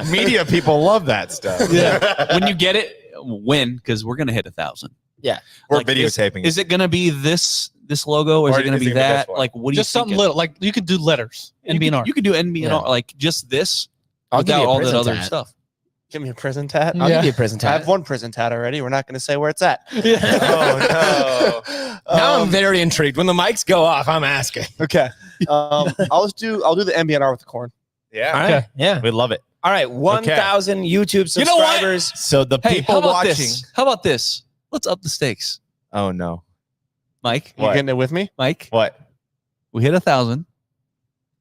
Media people love that stuff. Yeah. When you get it, win because we're gonna hit 1,000. We're Like, videotaping. Is it gonna be this logo or is Or it gonna is be it gonna be that? this one? Like what do Just you something little. Like you could do letters. NBNR. You could do NBNR like just this I'll give without you a all that prison other tat. stuff. Give me a prison tat. I'll Yeah. give you a prison I tat. have one prison tat already. We're not going to say where it's at. Oh Now I'm very intrigued. When the mics go off, I'm asking. Okay. I'll do the NBNR with the corn. no! Yeah, All right. Yeah. we love it. All right. 1,000 YouTube You know what? subscribers. So the Hey, people how about watching. this? How about this? Let's up the stakes. Oh no! Mike. You getting it with me? Mike. What? We hit 1,000.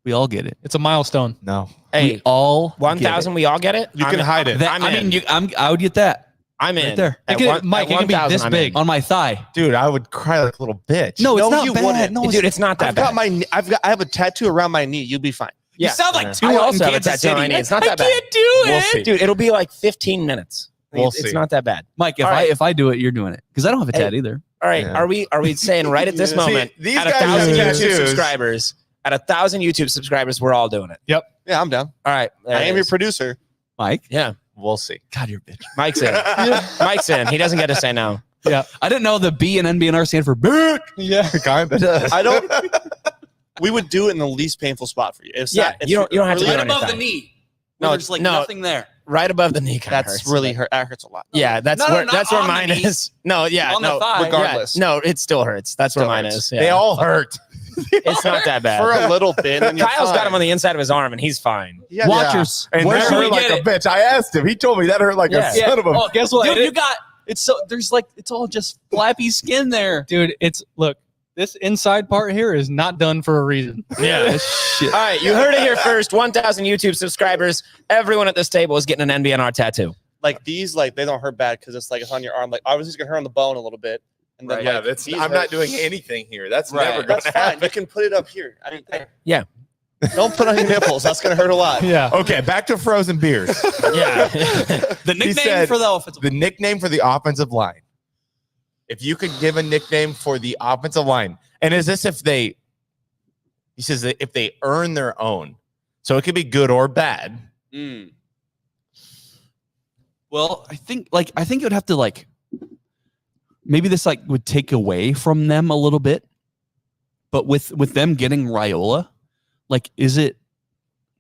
We all get it. It's a milestone. No. Hey, We all 1,000. We all get it. You can hide it. That, I'm in. I would get that I'm in. right there. At It could- one- Mike, at it can be 1,000, this I'm big. in. on my thigh. Dude, I would cry like a little bitch. No, it's No, not you bad. wouldn't. No, Dude, it's not that I've bad. got my. I have a tattoo around my knee. You'll be fine. You Yeah. sound like two I out in also have a Kansas tattoo on my City. knee. It's not I that bad. can't do We'll it. see. Dude, it'll be like 15 minutes. We'll It's see. not that bad. Mike, All right. if I do it, you're doing it because I don't have a Hey. tat either. All right. Yeah. Are we saying right at this See, moment, these at guys 1,000 have YouTube tattoos. subscribers, at 1,000 YouTube subscribers, we're all doing it. Yeah, I'm down. All right. there I it am your is. producer. Mike, Yeah. We'll see. God, you're a bitch. Mike's in. Mike's in. He doesn't get to say no. I didn't know the B and NBNR stand for bitch. Yeah. Kind of. I don't. we would do it in the least painful spot for you. It's Yeah, not, it's you don't have to do Right anything. above the knee. No, There's like nothing there. Right above the knee. That's really hurt. That hurts a lot. Yeah, that's No, where not that's where on the mine knee. is. No, yeah, On the no, thigh. Regardless. Yeah, no, it still hurts. That's where Still mine hurts. is. Yeah. They all hurt. It's not that bad. For a little bit. And Kyle's got him on the inside of his arm, and he's fine. Yeah, Watchers. And Where that should we hurt like get a it? bitch. I asked him. He told me that hurt like Yeah. a son of a. Oh, guess what? Dude, you got it's so there's like it's all just flappy skin there. Dude, look, this inside part here is not done for a reason. Yeah. Shit. All right, you heard it here first. 1,000 YouTube subscribers. Everyone at this table is getting an NBNR tattoo. Like these, like they don't hurt bad because it's like it's on your arm. Like obviously it's gonna hurt on the bone a little bit. And then like, these I'm hurt. not doing anything here. That's Right. never going That's to fine. happen. You can put it up here. I mean, Yeah. don't put it on your nipples. That's gonna hurt a lot. Yeah. Okay, back to frozen beers. Yeah. The nickname said for the offensive. The nickname for the offensive line. If you could give a nickname for the offensive line, and is this if they? He says that if they earn their own, so it could be good or bad. Well, I think it would have to like maybe this like would take away from them a little bit. But with them getting Raiola, like is it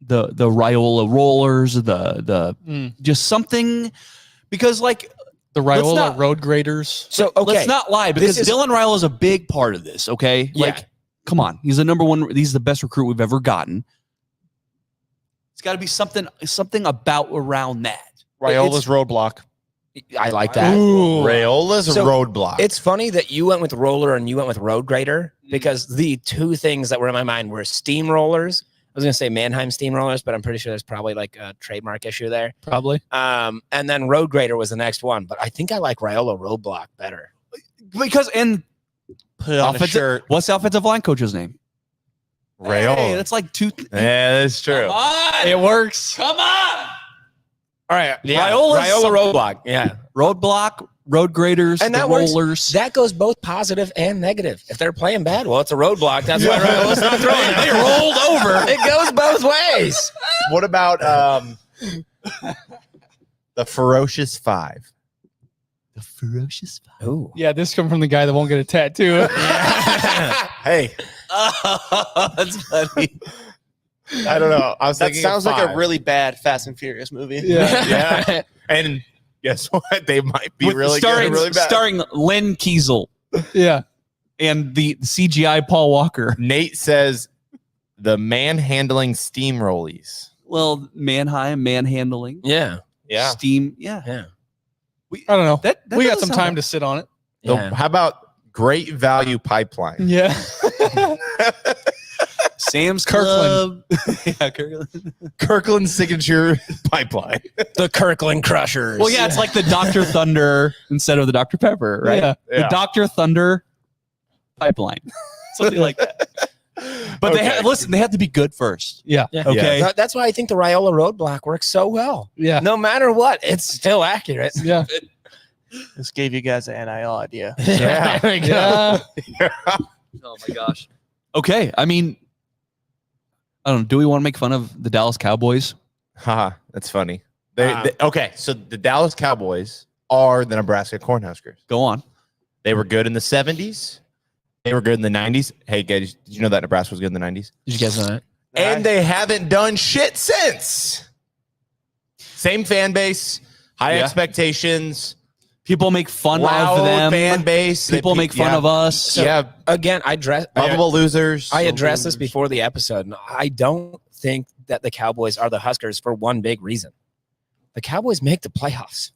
the Raiola rollers, the just something because like The Let's Raiola not- road graders. So, okay. let's not lie because This is- Dylan Raiola is a big part of this, okay? Yeah. Like come on, he's the number one, he's the best recruit we've ever gotten. It's got to be something about around that. Raiola's roadblock. I like that. Raiola's So, roadblock. It's funny that you went with roller and you went with road grader because the two things that were in my mind were steamrollers. I was going to say Mannheim steamrollers, but I'm pretty sure there's probably like a trademark issue there. Probably. And then road grader was the next one, but I think I like Raiola roadblock better. Because and Put it on a shirt. what's the offensive line coach's name? Raiola. Hey, that's like two. Yeah, that's true. Come on, It works. come on. All right. Yeah. Raiola's Raiola something- roadblock. Yeah. Roadblock, road graders, And the that works. rollers. That goes both positive and negative. If they're playing bad, well, it's a roadblock. That's why Raiola's not throwing it. They rolled over. It goes both ways. What about the Ferocious Five? The ferocious. Ooh. Yeah, this come from the guy that won't get a tattoo. Hey, That's funny. I don't know. I was That thinking sounds of like a five. really bad Fast and Furious movie. Yeah. Yeah. And guess what? They might be With- really starring, good or really bad. starring Len Kiesel Yeah. and the CGI Paul Walker. Nate says the manhandling steamrollies. Well, Mannheim, manhandling, Yeah. Yeah. steam. Yeah. Yeah. I don't know. That We got does some sound time right. to sit on it. So Yeah. how about Great Value Pipeline? Yeah. Sam's Kirkland. Club. Yeah, Kirkland. Kirkland Signature Pipeline. The Kirkland Crushers. Well, yeah, it's like the Dr. Thunder instead of the Dr. Pepper, right? Yeah. The Yeah. Dr. Thunder pipeline. Something like that. But they Okay. listen, they have to be good first. Yeah. Yeah. Okay. That's why I think the Raiola roadblock works so well. Yeah. No matter what, it's still accurate. Yeah. This gave you guys an NIL idea. Yeah. There we go. Yeah. Oh my gosh. Okay. I mean, I don't know. Do we want to make fun of the Dallas Cowboys? Haha, that's funny. Okay, so the Dallas Cowboys are the Nebraska Cornhuskers. Go on. They were good in the 70s. They were good in the 90s. Hey, guys, did you know that Nebraska was good in the 90s? Did you guys know that? And they haven't done shit since. Same fan base, high Yeah. expectations, People make fun loud of them. fan base. People make fun of us. yeah, Again, lovable losers. I addressed this before the episode, and I don't think that the Cowboys are the Huskers for one big reason. The Cowboys make the playoffs.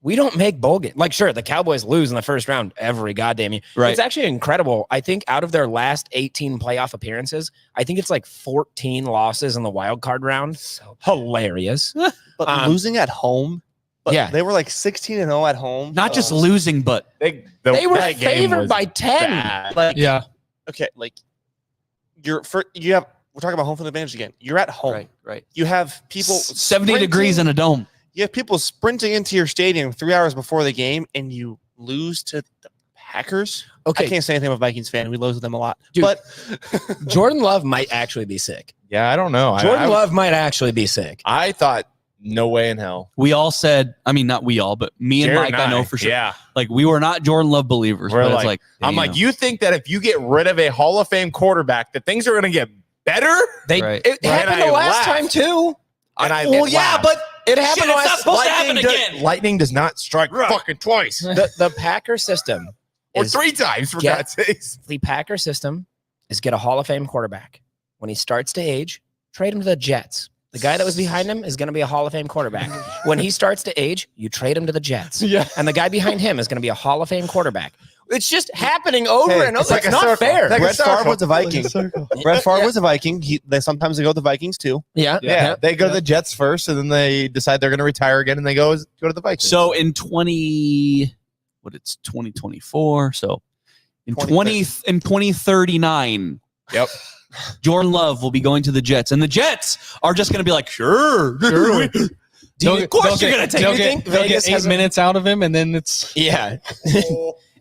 We don't make bowl games. Like, sure, the Cowboys lose in the first round every goddamn year. Right. It's actually incredible. I think out of their last 18 playoff appearances, I think it's like 14 losses in the wild card round. Hilarious. But losing at home. But Yeah. they were like 16-0 at home. Not just losing, but They were that game favored was by 10. bad. like Yeah. okay, like we're talking about home field advantage again. You're at home. right. You have people 70 degrees in a dome. You have people sprinting into your stadium 3 hours before the game, and you lose to the Packers. Okay. I can't say anything about Vikings fan. We lose to them a lot. Dude. But Jordan Love might actually be sick. Yeah, I don't know. Jordan Love might actually be sick. I thought No way in hell. We all said, I mean, not we all, but me and Jared Mike, I know for sure. Yeah. Like, we were not Jordan Love believers. We're but like, it's like, I'm like, damn. you think that if you get rid of a Hall of Fame quarterback, that things are going to get better? Right. It happened the last time too. And I Well, yeah, laughed. but it happened Shit, it's not supposed to happen again. Lightning does not strike fucking twice. The Packer system Or is 3 times, for get- God's sakes. the Packer system is get a Hall of Fame quarterback. When he starts to age, trade him to the Jets. The guy that was behind him is going to be a Hall of Fame quarterback. When he starts to age, you trade him to the Jets. Yeah. And the guy behind him is going to be a Hall of Fame quarterback. It's just happening over and over. It's like It's a not circle. fair. Brett Favre was a Viking. Brett Favre Yeah. was a Viking. They sometimes go to the Vikings too. Yeah. Yeah, they go to the Jets first, and then they decide they're going to retire again, and they go to the Vikings. So in 2024. So in 2039. Yep. Jordan Love will be going to the Jets, and the Jets are just going to be like, sure. Of course you're going to take They'll it. get, they'll Vegas get 8 has minutes out of him, and then it's Yeah.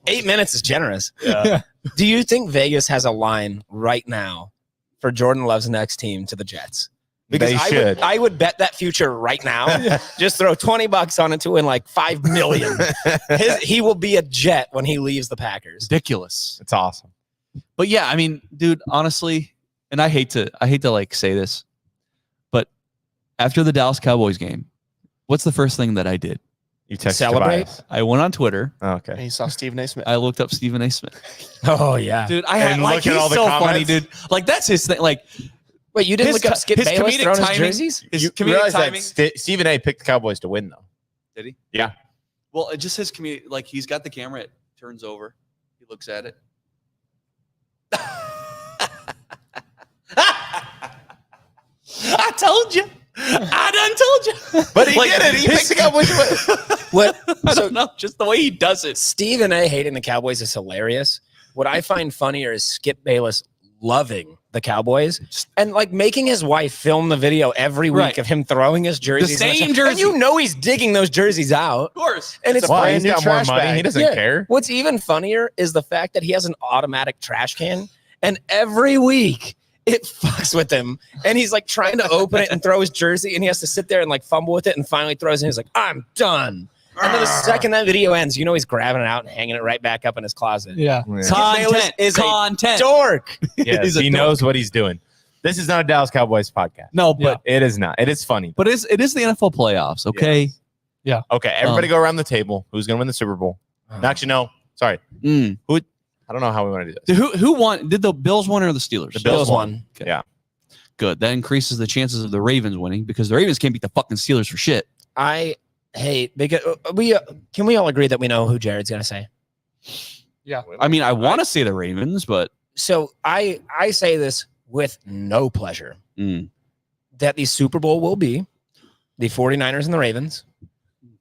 8 minutes is generous. Yeah. Do you think Vegas has a line right now for Jordan Love's next team to the Jets? Because They should. I would bet that future right now. Just throw $20 on it to win like $5 million. He will be a Jet when he leaves the Packers. ridiculous. It's awesome. But yeah, I mean, dude, honestly, and I hate to like say this, but after the Dallas Cowboys game, what's the first thing that I did? You texted Celebrate? Tobias. I went on Twitter. and Okay. he saw Stephen A. Smith. I looked up Stephen A. Smith. Oh yeah, Dude, I had And like look at he's all the so comments. funny, dude. Like that's his thing. Like Wait, you didn't his look up co- Skip his Bayless comedic throwing his timing- jerseys? his You comedic realize timing. that Stephen A. picked the Cowboys to win, though. Did he? Yeah. Well, it just his comedic. Like he's got the camera. It turns over. He looks at it. I told you. I done told you. But he Like, did it. He his- picked the Cowboys to win. What? I So don't know. Just the way he does it. Stephen A. hating the Cowboys is hilarious. What I find funnier is Skip Bayless loving the Cowboys and like making his wife film the video every week Right. of him throwing his jerseys. same And jersey. you know he's digging those jerseys out. Of course. And it's a Why? brand He's new got more trash money. bag. He doesn't Yeah. care. What's even funnier is the fact that he has an automatic trash can, and every week it fucks with him. And he's like trying to open it and throw his jersey, and he has to sit there and like fumble with it, and finally throws it. And he's like, "I'm done." And then the second that video ends, you know he's grabbing it out and hanging it right back up in his closet. yeah. Bayless Content is a content. Dork. Yes, He's a he dork. knows what he's doing. This is not a Dallas Cowboys podcast. No, but It is not. It is funny. but it is the NFL playoffs. Okay. Yes. Okay, everybody go around the table. Who's going to win the Super Bowl? Actually, no. Sorry. Mm. I don't know how we want to do this. Who won? Did the Bills win or the Steelers? The Bills won. Okay. Yeah. Good. That increases the chances of the Ravens winning because the Ravens can't beat the fucking Steelers for shit. I hate because can we all agree that we know who Jared's gonna say? I mean, I want to say the Ravens, but So I say this with no pleasure that the Super Bowl will be the 49ers and the Ravens,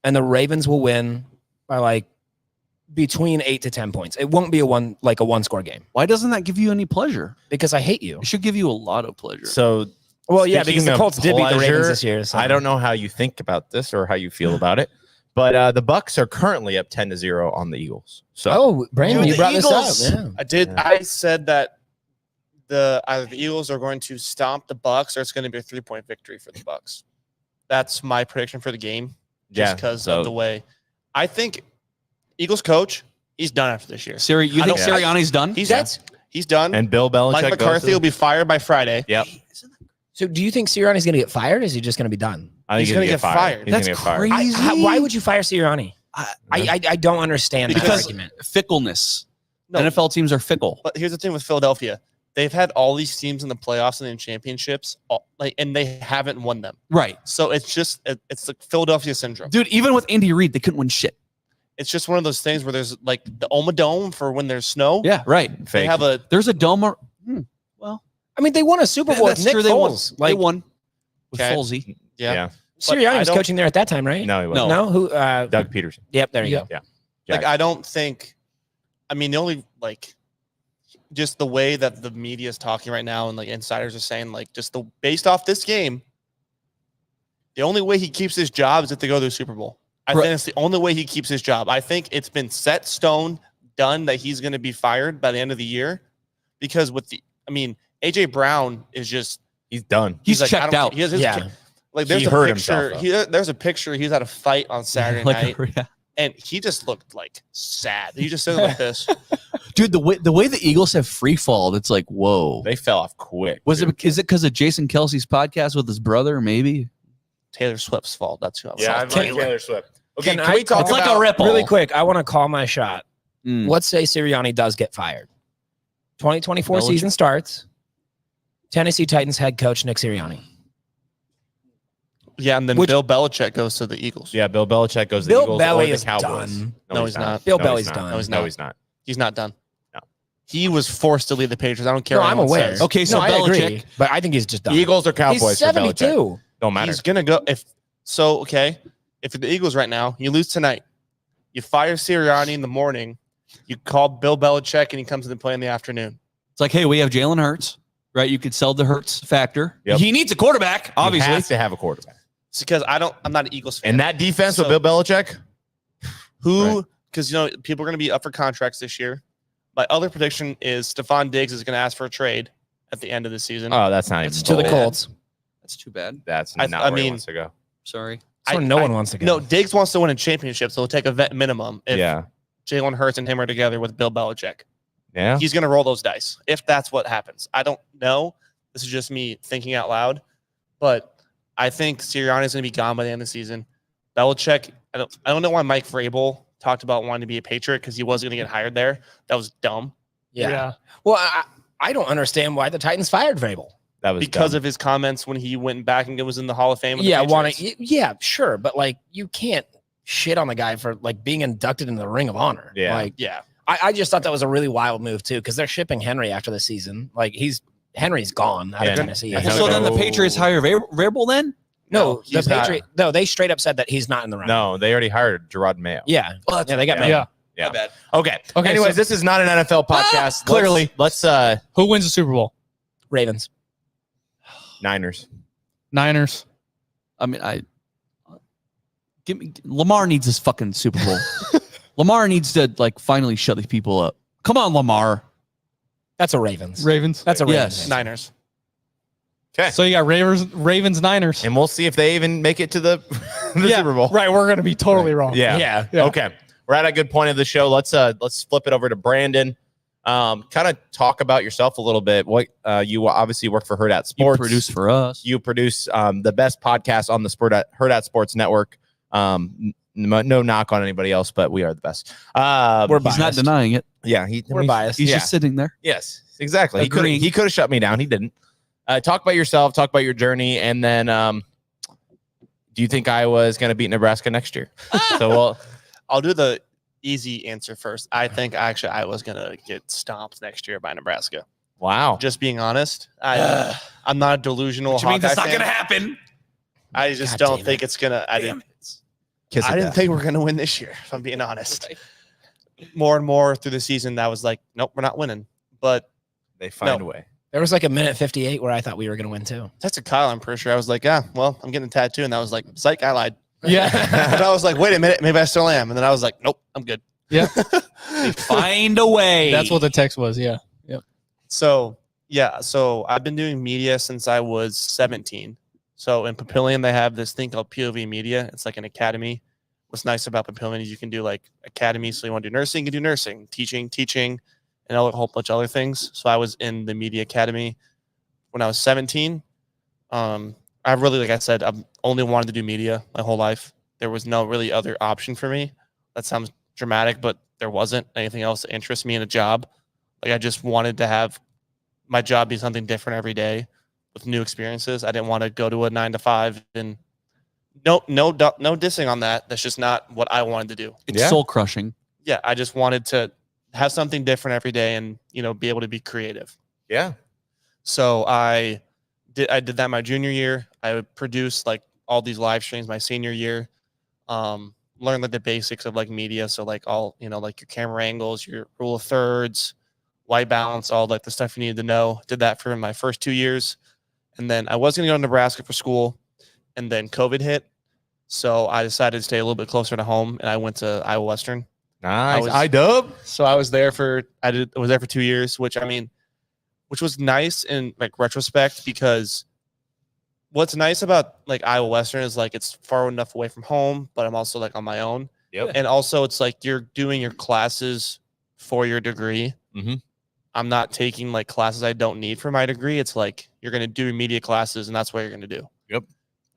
and the Ravens will win by like between 8 to 10 points. It won't be a one score game why doesn't that give you any pleasure? because I hate you. It should give you a lot of pleasure. So, Well, yeah, because speaking the of Colts did beat the Ravens pleasure, this year. So. I don't know how you think about this or how you feel about it, but the Bucks are currently up 10-0 on the Eagles. So, Oh, Brandon, Dude, you the brought Eagles- this up. I did. Yeah. I said that either the Eagles are going to stomp the Bucks or it's going to be a 3-point victory for the Bucks. That's my prediction for the game. Just because of the way I think Eagles coach, he's done after this year. You think Sirianni's done? He's done. and Bill Belichick Mike McCarthy will be fired by Friday. Yep. So do you think Sirianni's going to get fired? Or is he just going to be done? I think He's gonna get fired. He's That's gonna get fired. crazy. Why would you fire Sirianni? I don't understand that Because argument. fickleness. No. NFL teams are fickle. But here's the thing with Philadelphia. They've had all these teams in the playoffs and in championships, and they haven't won them. Right. So it's the Philadelphia syndrome. Dude, even with Andy Reid, they couldn't win shit. It's just one of those things where there's like the Oma Dome for when there's snow. Yeah, right. They Fake. have a There's a dome. I mean, they won a Super Bowl with That's Nick true. They won. Foles. They won with Okay. Folsey. yeah. But Sirianni I was don't- coaching there at that time, right? No, he wasn't. No, who? Doug Peterson. Yep, there you Yeah. go. Yeah. Like Jack. I don't think. I mean, the only just the way that the media is talking right now and like insiders are saying based off this game, the only way he keeps his job is if they go to the Super Bowl. I Right. think it's the only way he keeps his job. I think it's been set stone, done that he's going to be fired by the end of the year because AJ Brown is just He's done. He's like, I checked don't- out. He has his Yeah. Like there's He a hurt picture. himself, There's a picture. He was at a fight on Saturday night, yeah. and he just looked like sad. He just stood like this. Dude, the way the Eagles have free fall, it's like, whoa. They fell off quick. Is it because of Jason Kelsey's podcast with his brother? Maybe Taylor Swift's fault. That's who I was. Yeah, I talking like about. Taylor Swift. Okay, Can can I we talk call- it's about like a ripple. Really quick, I want to call my shot. Mm. Let's say Sirianni does get fired. 2024 Belichick. season starts. Tennessee Titans head coach Nick Sirianni. Yeah, and then Bill Belichick goes to the Eagles. Yeah, Bill Belichick goes to Bill the Eagles Belly or the is Cowboys. done. No, he's not. Bill No, Belly's he's not. done. No, he's No, not. he's not. He's not done. No. He was forced to leave the Patriots. I don't care. No, what I'm anyone aware. says. Okay, so No, I agree, Belichick. but I think he's just done. Eagles or Cowboys He's for Belichick. 72. Don't matter. He's gonna go if so. Okay, if the Eagles right now, you lose tonight, you fire Sirianni in the morning, you call Bill Belichick, and he comes to play in the afternoon. It's like, hey, we have Jalen Hurts, right? You could sell the Hurts factor. Yep. He needs a quarterback, obviously. He has to have a quarterback. It's because I'm not an Eagles fan. And that defense with So- Bill Belichick, Who, because people are going to be up for contracts this year. My other prediction is Stephon Diggs is going to ask for a trade at the end of the season. oh, that's not even It's to the bold. Colts. That's too bad. That's I not where he mean- wants to go. Sorry. So no one wants to go. No, Diggs wants to win a championship, so he'll take a vet minimum if Yeah. Jalen Hurts and him are together with Bill Belichick. Yeah. He's going to roll those dice if that's what happens. I don't know. This is just me thinking out loud, but I think Sirianni is going to be gone by the end of the season. Belichick, I don't know why Mike Vrabel talked about wanting to be a Patriot because he wasn't going to get hired there. That was dumb Yeah. Well, I don't understand why the Titans fired Vrabel. That was because dumb. of his comments when he went back and was in the Hall of Fame. With Yeah, the Patriots. yeah, sure, but like you can't shit on the guy for like being inducted in the Ring of Honor. Yeah. Like Yeah. I just thought that was a really wild move too, because they're shipping Henry after the season. Like Henry's gone out Yeah. of Tennessee. Yeah. So then the No. Patriots hire Vrabel then? No, the he's not. Patriot. No, they straight up said that he's not in the running. No, they already hired Gerard Mayo. Yeah. Yeah, they got Mayo. Yeah. Yeah. My bad. Okay. Okay, Anyways, so- this is not an NFL podcast. clearly. Let's Who wins the Super Bowl? Ravens. Niners. Niners. I mean, give me Lamar needs this fucking Super Bowl. Lamar needs to like finally shut these people up. Come on, Lamar. That's a Ravens. Ravens. That's a Yes. Ravens. Niners. Okay. So you got Ravens, Niners. And we'll see if they even make it to the, the Yeah, Super Bowl. Right, we're gonna be totally wrong. Yeah. Yeah. Yeah. Okay. We're at a good point of the show. Let's flip it over to Brandon. Kind of talk about yourself a little bit. What you obviously work for Herd at You Sports. produce for us. You produce the best podcast on the Herd at Sports Network. No knock on anybody else, but we are the best. We're He's not biased. denying it. Yeah, We're biased. He's Yeah. just sitting there. Yes, exactly. Agreeing. He could have shut me down. He didn't. Talk about yourself. Talk about your journey, and then do you think Iowa is going to beat Nebraska next year? So I'll do the easy answer first. I think actually I was going to get stomped next year by Nebraska. wow. Just being honest, I'm not a delusional Which means Hawkeye it's not fan. going to happen. I just God don't damn think it's going to. I didn't Kiss I of didn't death. think we are going to win this year, if I'm being honest. More and more through the season, that was like, nope, we're not winning. But They find No. a way. There was like a minute 58 where I thought we were going to win too. that's a Kyle, I'm pretty sure. I was like, yeah, well, I'm getting a tattoo. And that was like, psych, I lied. Yeah. And I was like, wait a minute, maybe I still am. And then I was like, nope, I'm good. Yeah. Find a way. That's what the text was. Yeah. So, yeah, so I've been doing media since I was 17. So in Papillion, they have this thing called POV Media. It's like an academy. What's nice about Papillion is you can do like academy. So you want to do nursing, you can do nursing, teaching, and a whole bunch of other things. So I was in the media academy when I was 17. I really, like I said, I've only wanted to do media my whole life. There was no really other option for me. That sounds dramatic, but there wasn't anything else that interests me in a job. Like I just wanted to have my job be something different every day with new experiences. I didn't want to go to a 9 to 5 and no dissing on that. That's just not what I wanted to do. It's soul crushing. Yeah, I just wanted to have something different every day and, be able to be creative. Yeah. So I did that my junior year. I would produce like all these live streams my senior year. Learn like the basics of like media. So like all, like your camera angles, your rule of thirds, white balance, all like the stuff you needed to know. Did that for my first 2 years. And then I was going to go to Nebraska for school, and then COVID hit. So I decided to stay a little bit closer to home, and I went to Iowa Western. Nice. I-dub. So I was there for 2 years, which was nice in like retrospect, because what's nice about like Iowa Western is like it's far enough away from home, but I'm also like on my own. Yep. And also it's like you're doing your classes for your degree. Mhm. I'm not taking like classes I don't need for my degree. It's like you're going to do media classes and that's what you're going to do. Yep.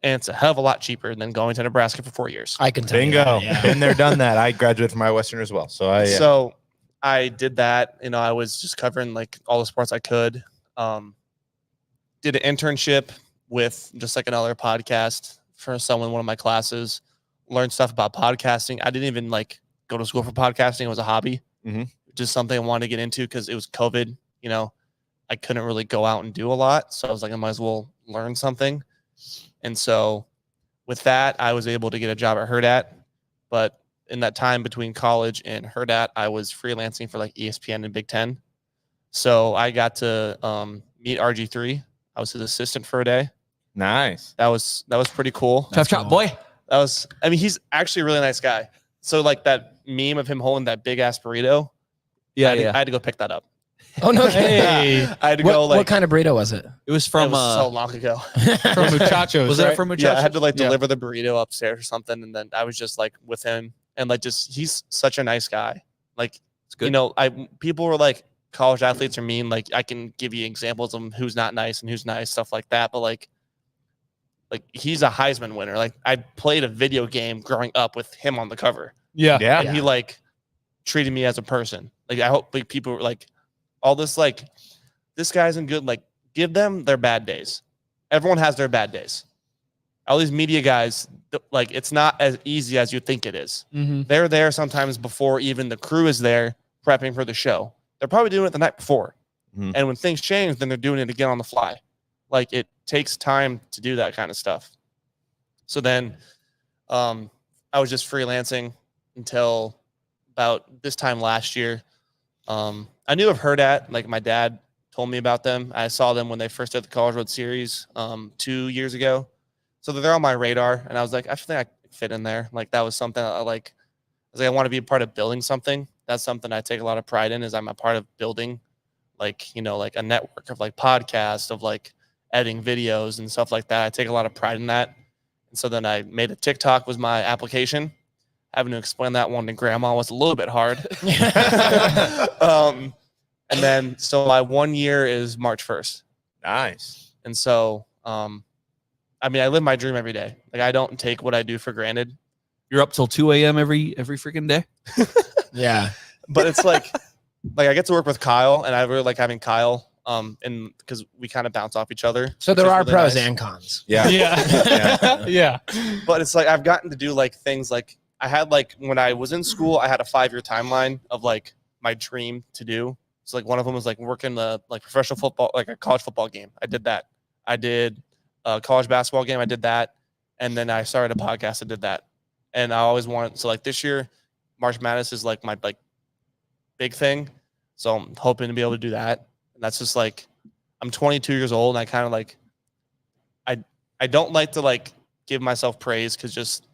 And it's a hell of a lot cheaper than going to Nebraska for 4 years. I can tell you Bingo. that, yeah. Been there, done that. I graduated from Iowa Western as well. So So I did that. You know, I was just covering like all the sports I could. Did an internship with just like another podcast for someone in one of my classes. Learned stuff about podcasting. I didn't even like go to school for podcasting. It was a hobby. Mhm. Just something I wanted to get into because it was COVID. You know, I couldn't really go out and do a lot. So I was like, I might as well learn something. And so with that, I was able to get a job at Herdat. But in that time between college and Herdat, I was freelancing for like ESPN and Big Ten. So I got to meet RG3. I was his assistant for a day. nice. That was pretty cool. Chop chop, boy. That was, I mean, he's actually a really nice guy. So like that meme of him holding that big ass burrito. Yeah, I had to go pick that up. Oh no! Hey. I had to go like what kind of burrito was it? It was it from was so long ago. From Muchachos. was right? that from Muchachos? Yeah, I had to like Yeah. deliver the burrito upstairs or something, and then I was just like with him, and like just he's such a nice guy. Like It's good. you know, people were like college athletes are mean. Like I can give you examples of who's not nice and who's nice, stuff like that. But like he's a Heisman winner. Like I played a video game growing up with him on the cover, Yeah. Yeah. and he like treated me as a person. Like I hope like people were like all this like this guy isn't good. Like give them their bad days. Everyone has their bad days. All these media guys, like it's not as easy as you think it is. Mm-hmm. They're there sometimes before even the crew is there prepping for the show. They're probably doing it the night before. Mhm. And when things change, then they're doing it again on the fly. Like it takes time to do that kind of stuff. So then I was just freelancing until about this time last year. I knew of Herdat, like my dad told me about them. I saw them when they first did the College Road Series 2 years ago. So they're on my radar. And I was like, I think I could fit in there. Like that was something I like. I was like, I want to be a part of building something. That's something I take a lot of pride in is I'm a part of building like, you know, like a network of like podcasts of like editing videos and stuff like that. I take a lot of pride in that. And so then I made a TikTok was my application. Having to explain that one to grandma was a little bit hard. And then, so my 1 year is March 1st. Nice. And so, I mean, I live my dream every day. Like I don't take what I do for granted, You're up till 2 a.m. every freaking day. Yeah. but it's like I get to work with Kyle and I really like having Kyle, and because we kind of bounce off each other. So which there is are really pros nice. and cons. Yeah. Yeah. Yeah. But it's like I've gotten to do like things like I had like when I was in school, I had a 5-year timeline of like my dream to do. So like one of them was like working the like professional football, like a college football game. I did that. I did a college basketball game. I did that. And then I started a podcast. I did that. And I always wanted, so like this year, March Madness is like my like big thing. So I'm hoping to be able to do that. And that's just like, I'm 22 years old and I kind of like, I don't like to like give myself praise because just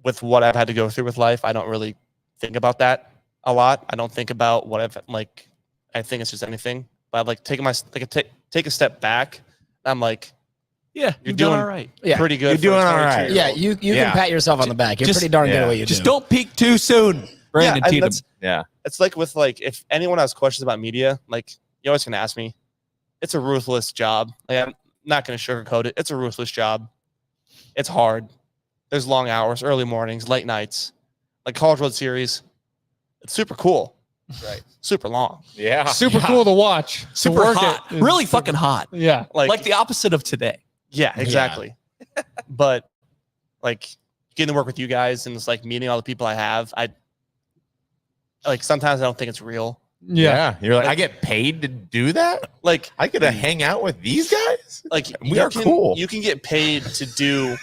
with what I've had to go through with life, I don't really think about that a lot. I don't think about what I've like, I think it's just anything, but I've like taken my, like take a step back. I'm like, Yeah, you're doing all right. Yeah. pretty good. You're for a doing all 22 right. year Yeah. old. You Yeah. can pat yourself on the back. You're Just- pretty darn good yeah. at what you Just do. don't peak too soon, Brandon and Tatum. that's- Yeah. It's like with like, if anyone has questions about media, like you always can ask me. It's a ruthless job. Like, I'm not going to sugarcoat it. It's a ruthless job. It's hard. There's long hours, early mornings, late nights. Like College Road Series, it's super cool. Right. Super long. Yeah. Super cool to watch. Super to work hot. it. Really fucking hot. Yeah. Like the opposite of today. Yeah, exactly. But like getting to work with you guys and it's like meeting all the people I have, I like sometimes I don't think it's real. Yeah. You're like, I get paid to do that? Like I get to hang out with these guys? like We are cool. You can get paid to do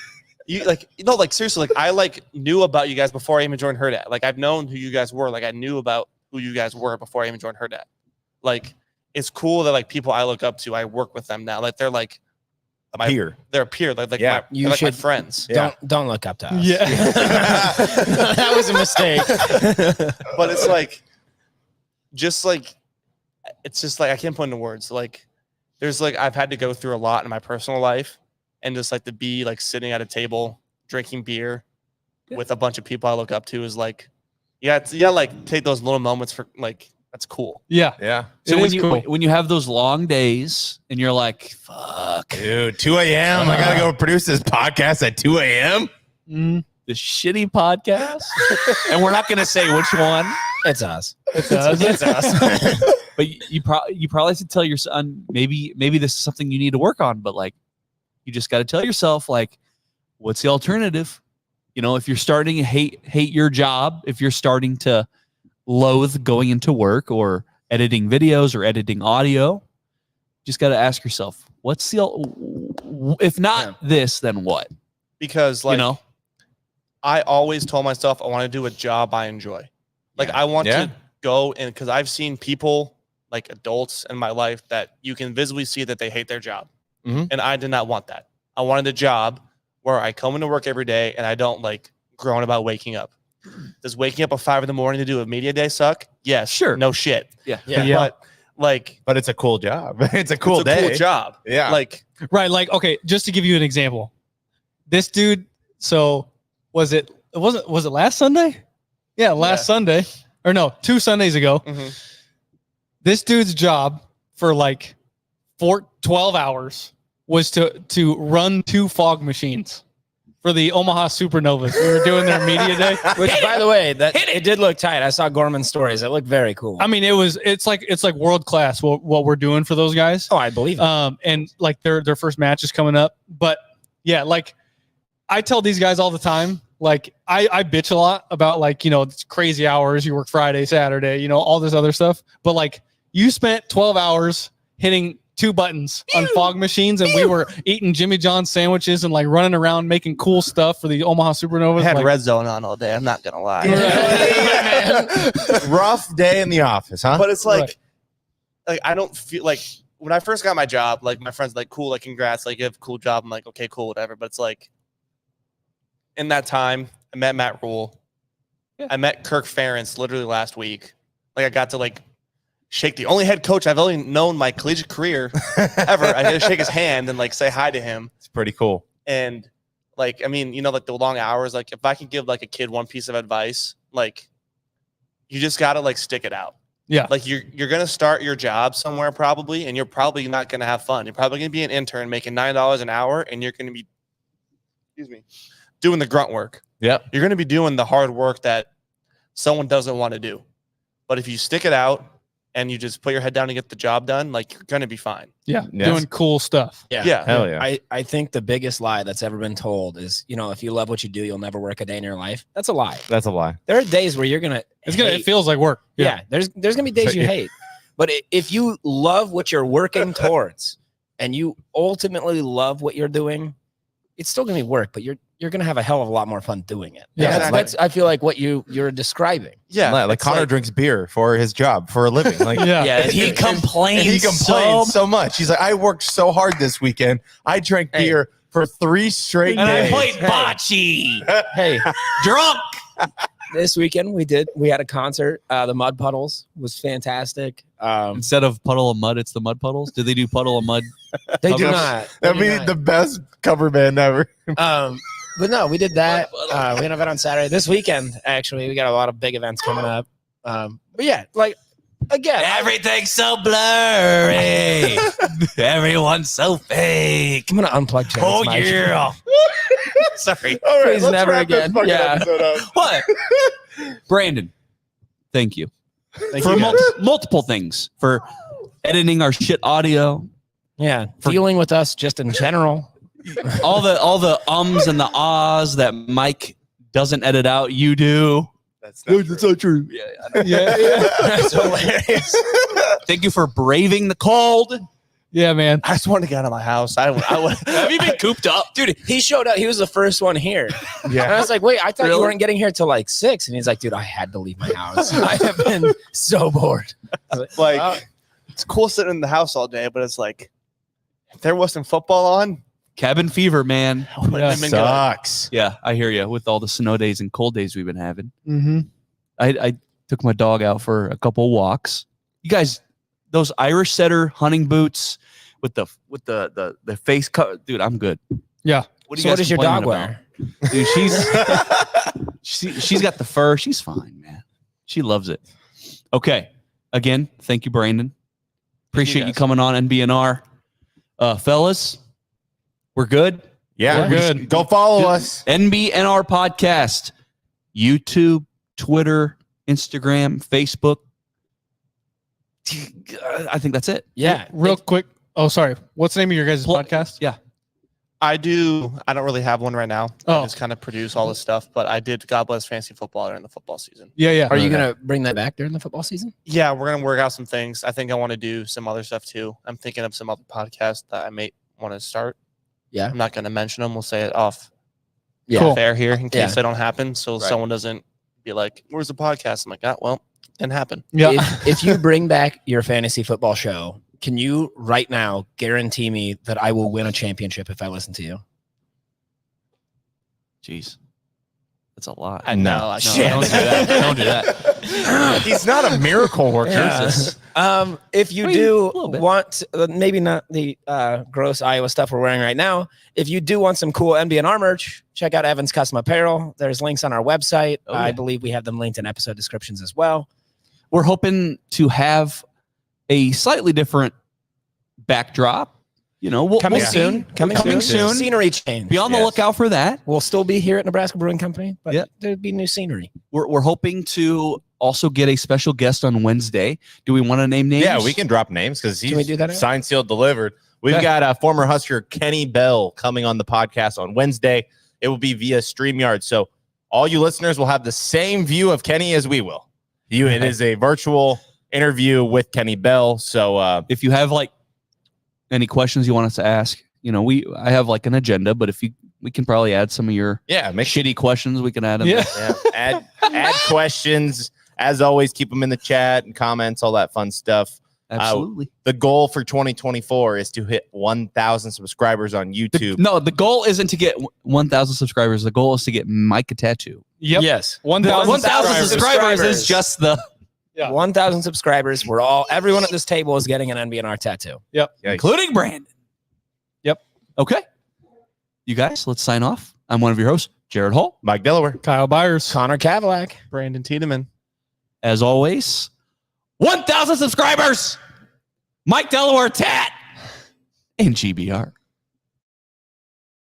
you like like seriously, like I like knew about you guys before I even joined Herdat. Like I've known who you guys were. Like I knew about who you guys were before I even joined Herdat. Like it's cool that like people I look up to, I work with them now. Like they're like my Here. they're a peer. Like Yeah. they're like my friends. Yeah. Don't look up to us. Yeah. That was a mistake. But it's like just like it's just like I can't put into words. Like there's like I've had to go through a lot in my personal life and just like to be like sitting at a table drinking beer with a bunch of people I look up to is like, like take those little moments for like, that's cool. Yeah. Yeah. So It when is you cool. when you have those long days and you're like, fuck, Dude, 2 a.m. I gotta go produce this podcast at 2 a.m. the shitty podcast, and we're not gonna say which one. It's us. It's us. It's us. But you probably should tell your son maybe this is something you need to work on. But like, you just got to tell yourself like, what's the alternative? You know, if you're starting to hate your job, if you're starting to loathe going into work or editing videos or editing audio, just got to ask yourself, what's the if not this, then what? Because like, you know, I always told myself I want to do a job I enjoy. Like I want to go and because I've seen people like adults in my life that you can visibly see that they hate their job. And I did not want that. I wanted a job where I come into work every day and I don't like groan about waking up. Does waking up at 5 a.m. to do a media day suck? Yes. Sure. No shit. Yeah. But it's a cool job. It's a cool day. Cool job. Yeah. Like Right. Like, okay, just to give you an example, this dude. So was it last Sunday? Yeah. Last Sunday or no, 2 Sundays ago, this dude's job for like 12 hours was to run 2 fog machines for the Omaha Supernovas. We were doing their media day. Which, by the way, it did look tight. I saw Gorman's stories. It looked very cool. I mean, it's like world class what we're doing for those guys. Oh, I believe it. And like their first match is coming up. But yeah, like I tell these guys all the time, like I bitch a lot about like, you know, it's crazy hours. You work Friday, Saturday, you know, all this other stuff. But like you spent 12 hours hitting 2 buttons on fog machines, and we were eating Jimmy John's sandwiches and like running around making cool stuff for the Omaha Supernovas. I had like, Red Zone on all day. I'm not gonna lie. Rough day in the office, huh? But it's like I don't feel like when I first got my job, like my friends like, cool, like congrats, like you have a cool job. I'm like, okay, cool, whatever. But it's like in that time, I met Matt Rule. I met Kirk Ferentz literally last week. Like I got to like shake the only head coach I've only known my collegiate career ever. I had to shake his hand and like say hi to him. It's pretty cool. And like, I mean, you know, like the long hours, like if I could give like a kid one piece of advice, like you just got to like stick it out. Yeah. Like you're going to start your job somewhere probably, and you're probably not going to have fun. You're probably going to be an intern making $9 an hour, and you're going to be, doing the grunt work. Yep. You're going to be doing the hard work that someone doesn't want to do. But if you stick it out and you just put your head down and get the job done, like you're going to be fine. Yeah. Doing cool stuff. Yeah. Hell yeah. I think the biggest lie that's ever been told is, you know, if you love what you do, you'll never work a day in your life. That's a lie. That's a lie. There are days where you're gonna. It feels like work. Yeah. There's gonna be days you hate, but if you love what you're working towards, and you ultimately love what you're doing, it's still gonna be work, but you're gonna have a hell of a lot more fun doing it. Yeah. That's I feel like what you're describing. Yeah. Like Connor drinks beer for his job for a living. Like he complains. He complains so much. He's like, I worked so hard this weekend. I drank beer for 3 straight And days. I played bocce. Hey, Drunk. this weekend we had a concert. The Mud Puddles was fantastic. Instead of Puddle of Mud, it's the Mud Puddles. Did they do Puddle of Mud? They do covers? not. That'd be the best cover band ever. But no, we did that. We had an event on Saturday. This weekend, actually, we got a lot of big events coming up. But yeah, like again, Everything's so blurry. Everyone's so fake. I'm gonna unplug. Chad. Oh It's my yeah. Sorry. All right, Please let's never wrap this again. fucking Yeah. episode up. What? Brandon, thank you. Thank for you, guys. multiple things. For editing our shit audio. Yeah. Dealing with us just in general. all the ums and the ahs that Mike doesn't edit out, you do. That's not true. Yeah. That's hilarious. Thank you for braving the cold. Yeah, man. I just wanted to get out of my house. I would. Have you been cooped up? Dude, he showed up. He was the first one here. Yeah. And I was like, wait, I thought Really? you weren't getting here till like 6. And he's like, dude, I had to leave my house. I have been so bored. Like, it's cool sitting in the house all day, but it's like, if there wasn't football on, Cabin fever, man. yeah. Sucks. Yeah, I hear you. With all the snow days and cold days we've been having. Mm-hmm. I took my dog out for a couple of walks. You guys, those Irish setter hunting boots with the face cover, dude, I'm good. Yeah. What So what does your dog wear? Dude, she's got the fur. She's fine, man. She loves it. Okay. Again, thank you, Brandon. Appreciate you coming on NBNR. Fellas, we're good. Yeah, We're good. Go follow us. NBNR podcast, YouTube, Twitter, Instagram, Facebook. I think that's it. Yeah. Real quick. Oh, sorry. What's the name of your guys' podcast? Yeah. I don't really have one right now. Oh. I just kind of produce all this stuff, but I did God Bless Fantasy Football during the football season. Yeah. Are you going to bring that back during the football season? Yeah, we're going to work out some things. I think I want to do some other stuff too. I'm thinking of some other podcasts that I may want to start. Yeah. I'm not going to mention them. We'll say it off Cool. fair here in case Yeah. they don't happen. So someone doesn't be like, where's the podcast? I'm like, oh, well, it didn't happen. Yeah. If you bring back your fantasy football show, can you right now guarantee me that I will win a championship if I listen to you? Jeez. That's a lot. I know. I No, can't. don't do that. Don't do that. He's not a miracle worker. Yeah. If you I mean, a do little bit. want, maybe not the gross Iowa stuff we're wearing right now. If you do want some cool NBNR merch, check out Evan's Custom Apparel. There's links on our website. Oh, yeah. I believe we have them linked in episode descriptions as well. We're hoping to have a slightly different backdrop. You know, we'll Coming see. soon. Coming soon. Scenery change. Be on the Yes. lookout for that. We'll still be here at Nebraska Brewing Company, but Yeah. there'd be new scenery. We're hoping to also get a special guest on Wednesday. Do we want to name names? Yeah, we can drop names because Can we do that, Aaron? signed, sealed, delivered. We've Okay. got former Husker Kenny Bell coming on the podcast on Wednesday. It will be via StreamYard. So all you listeners will have the same view of Kenny as we will. It is a virtual interview with Kenny Bell. So If you have like any questions you want us to ask, you know, I have like an agenda, but we can probably add some of your make shitty questions. We can add them. Yeah. add questions. As always, keep them in the chat and comments, all that fun stuff. Absolutely. The goal for 2024 is to hit 1,000 subscribers on YouTube. No, the goal isn't to get 1,000 subscribers. The goal is to get Mike a tattoo. Yep. Yes. 1,000 subscribers is just the 1,000 subscribers. Everyone at this table is getting an NBNR tattoo. Yep. Yikes. including Brandon. Yep. Okay. You guys, let's sign off. I'm one of your hosts, Jared Hall. Mike Delaware. Kyle Byers. Connor Cadillac. Brandon Tiedemann. As always, 1,000 subscribers, Mike Delaware Tat, and GBR.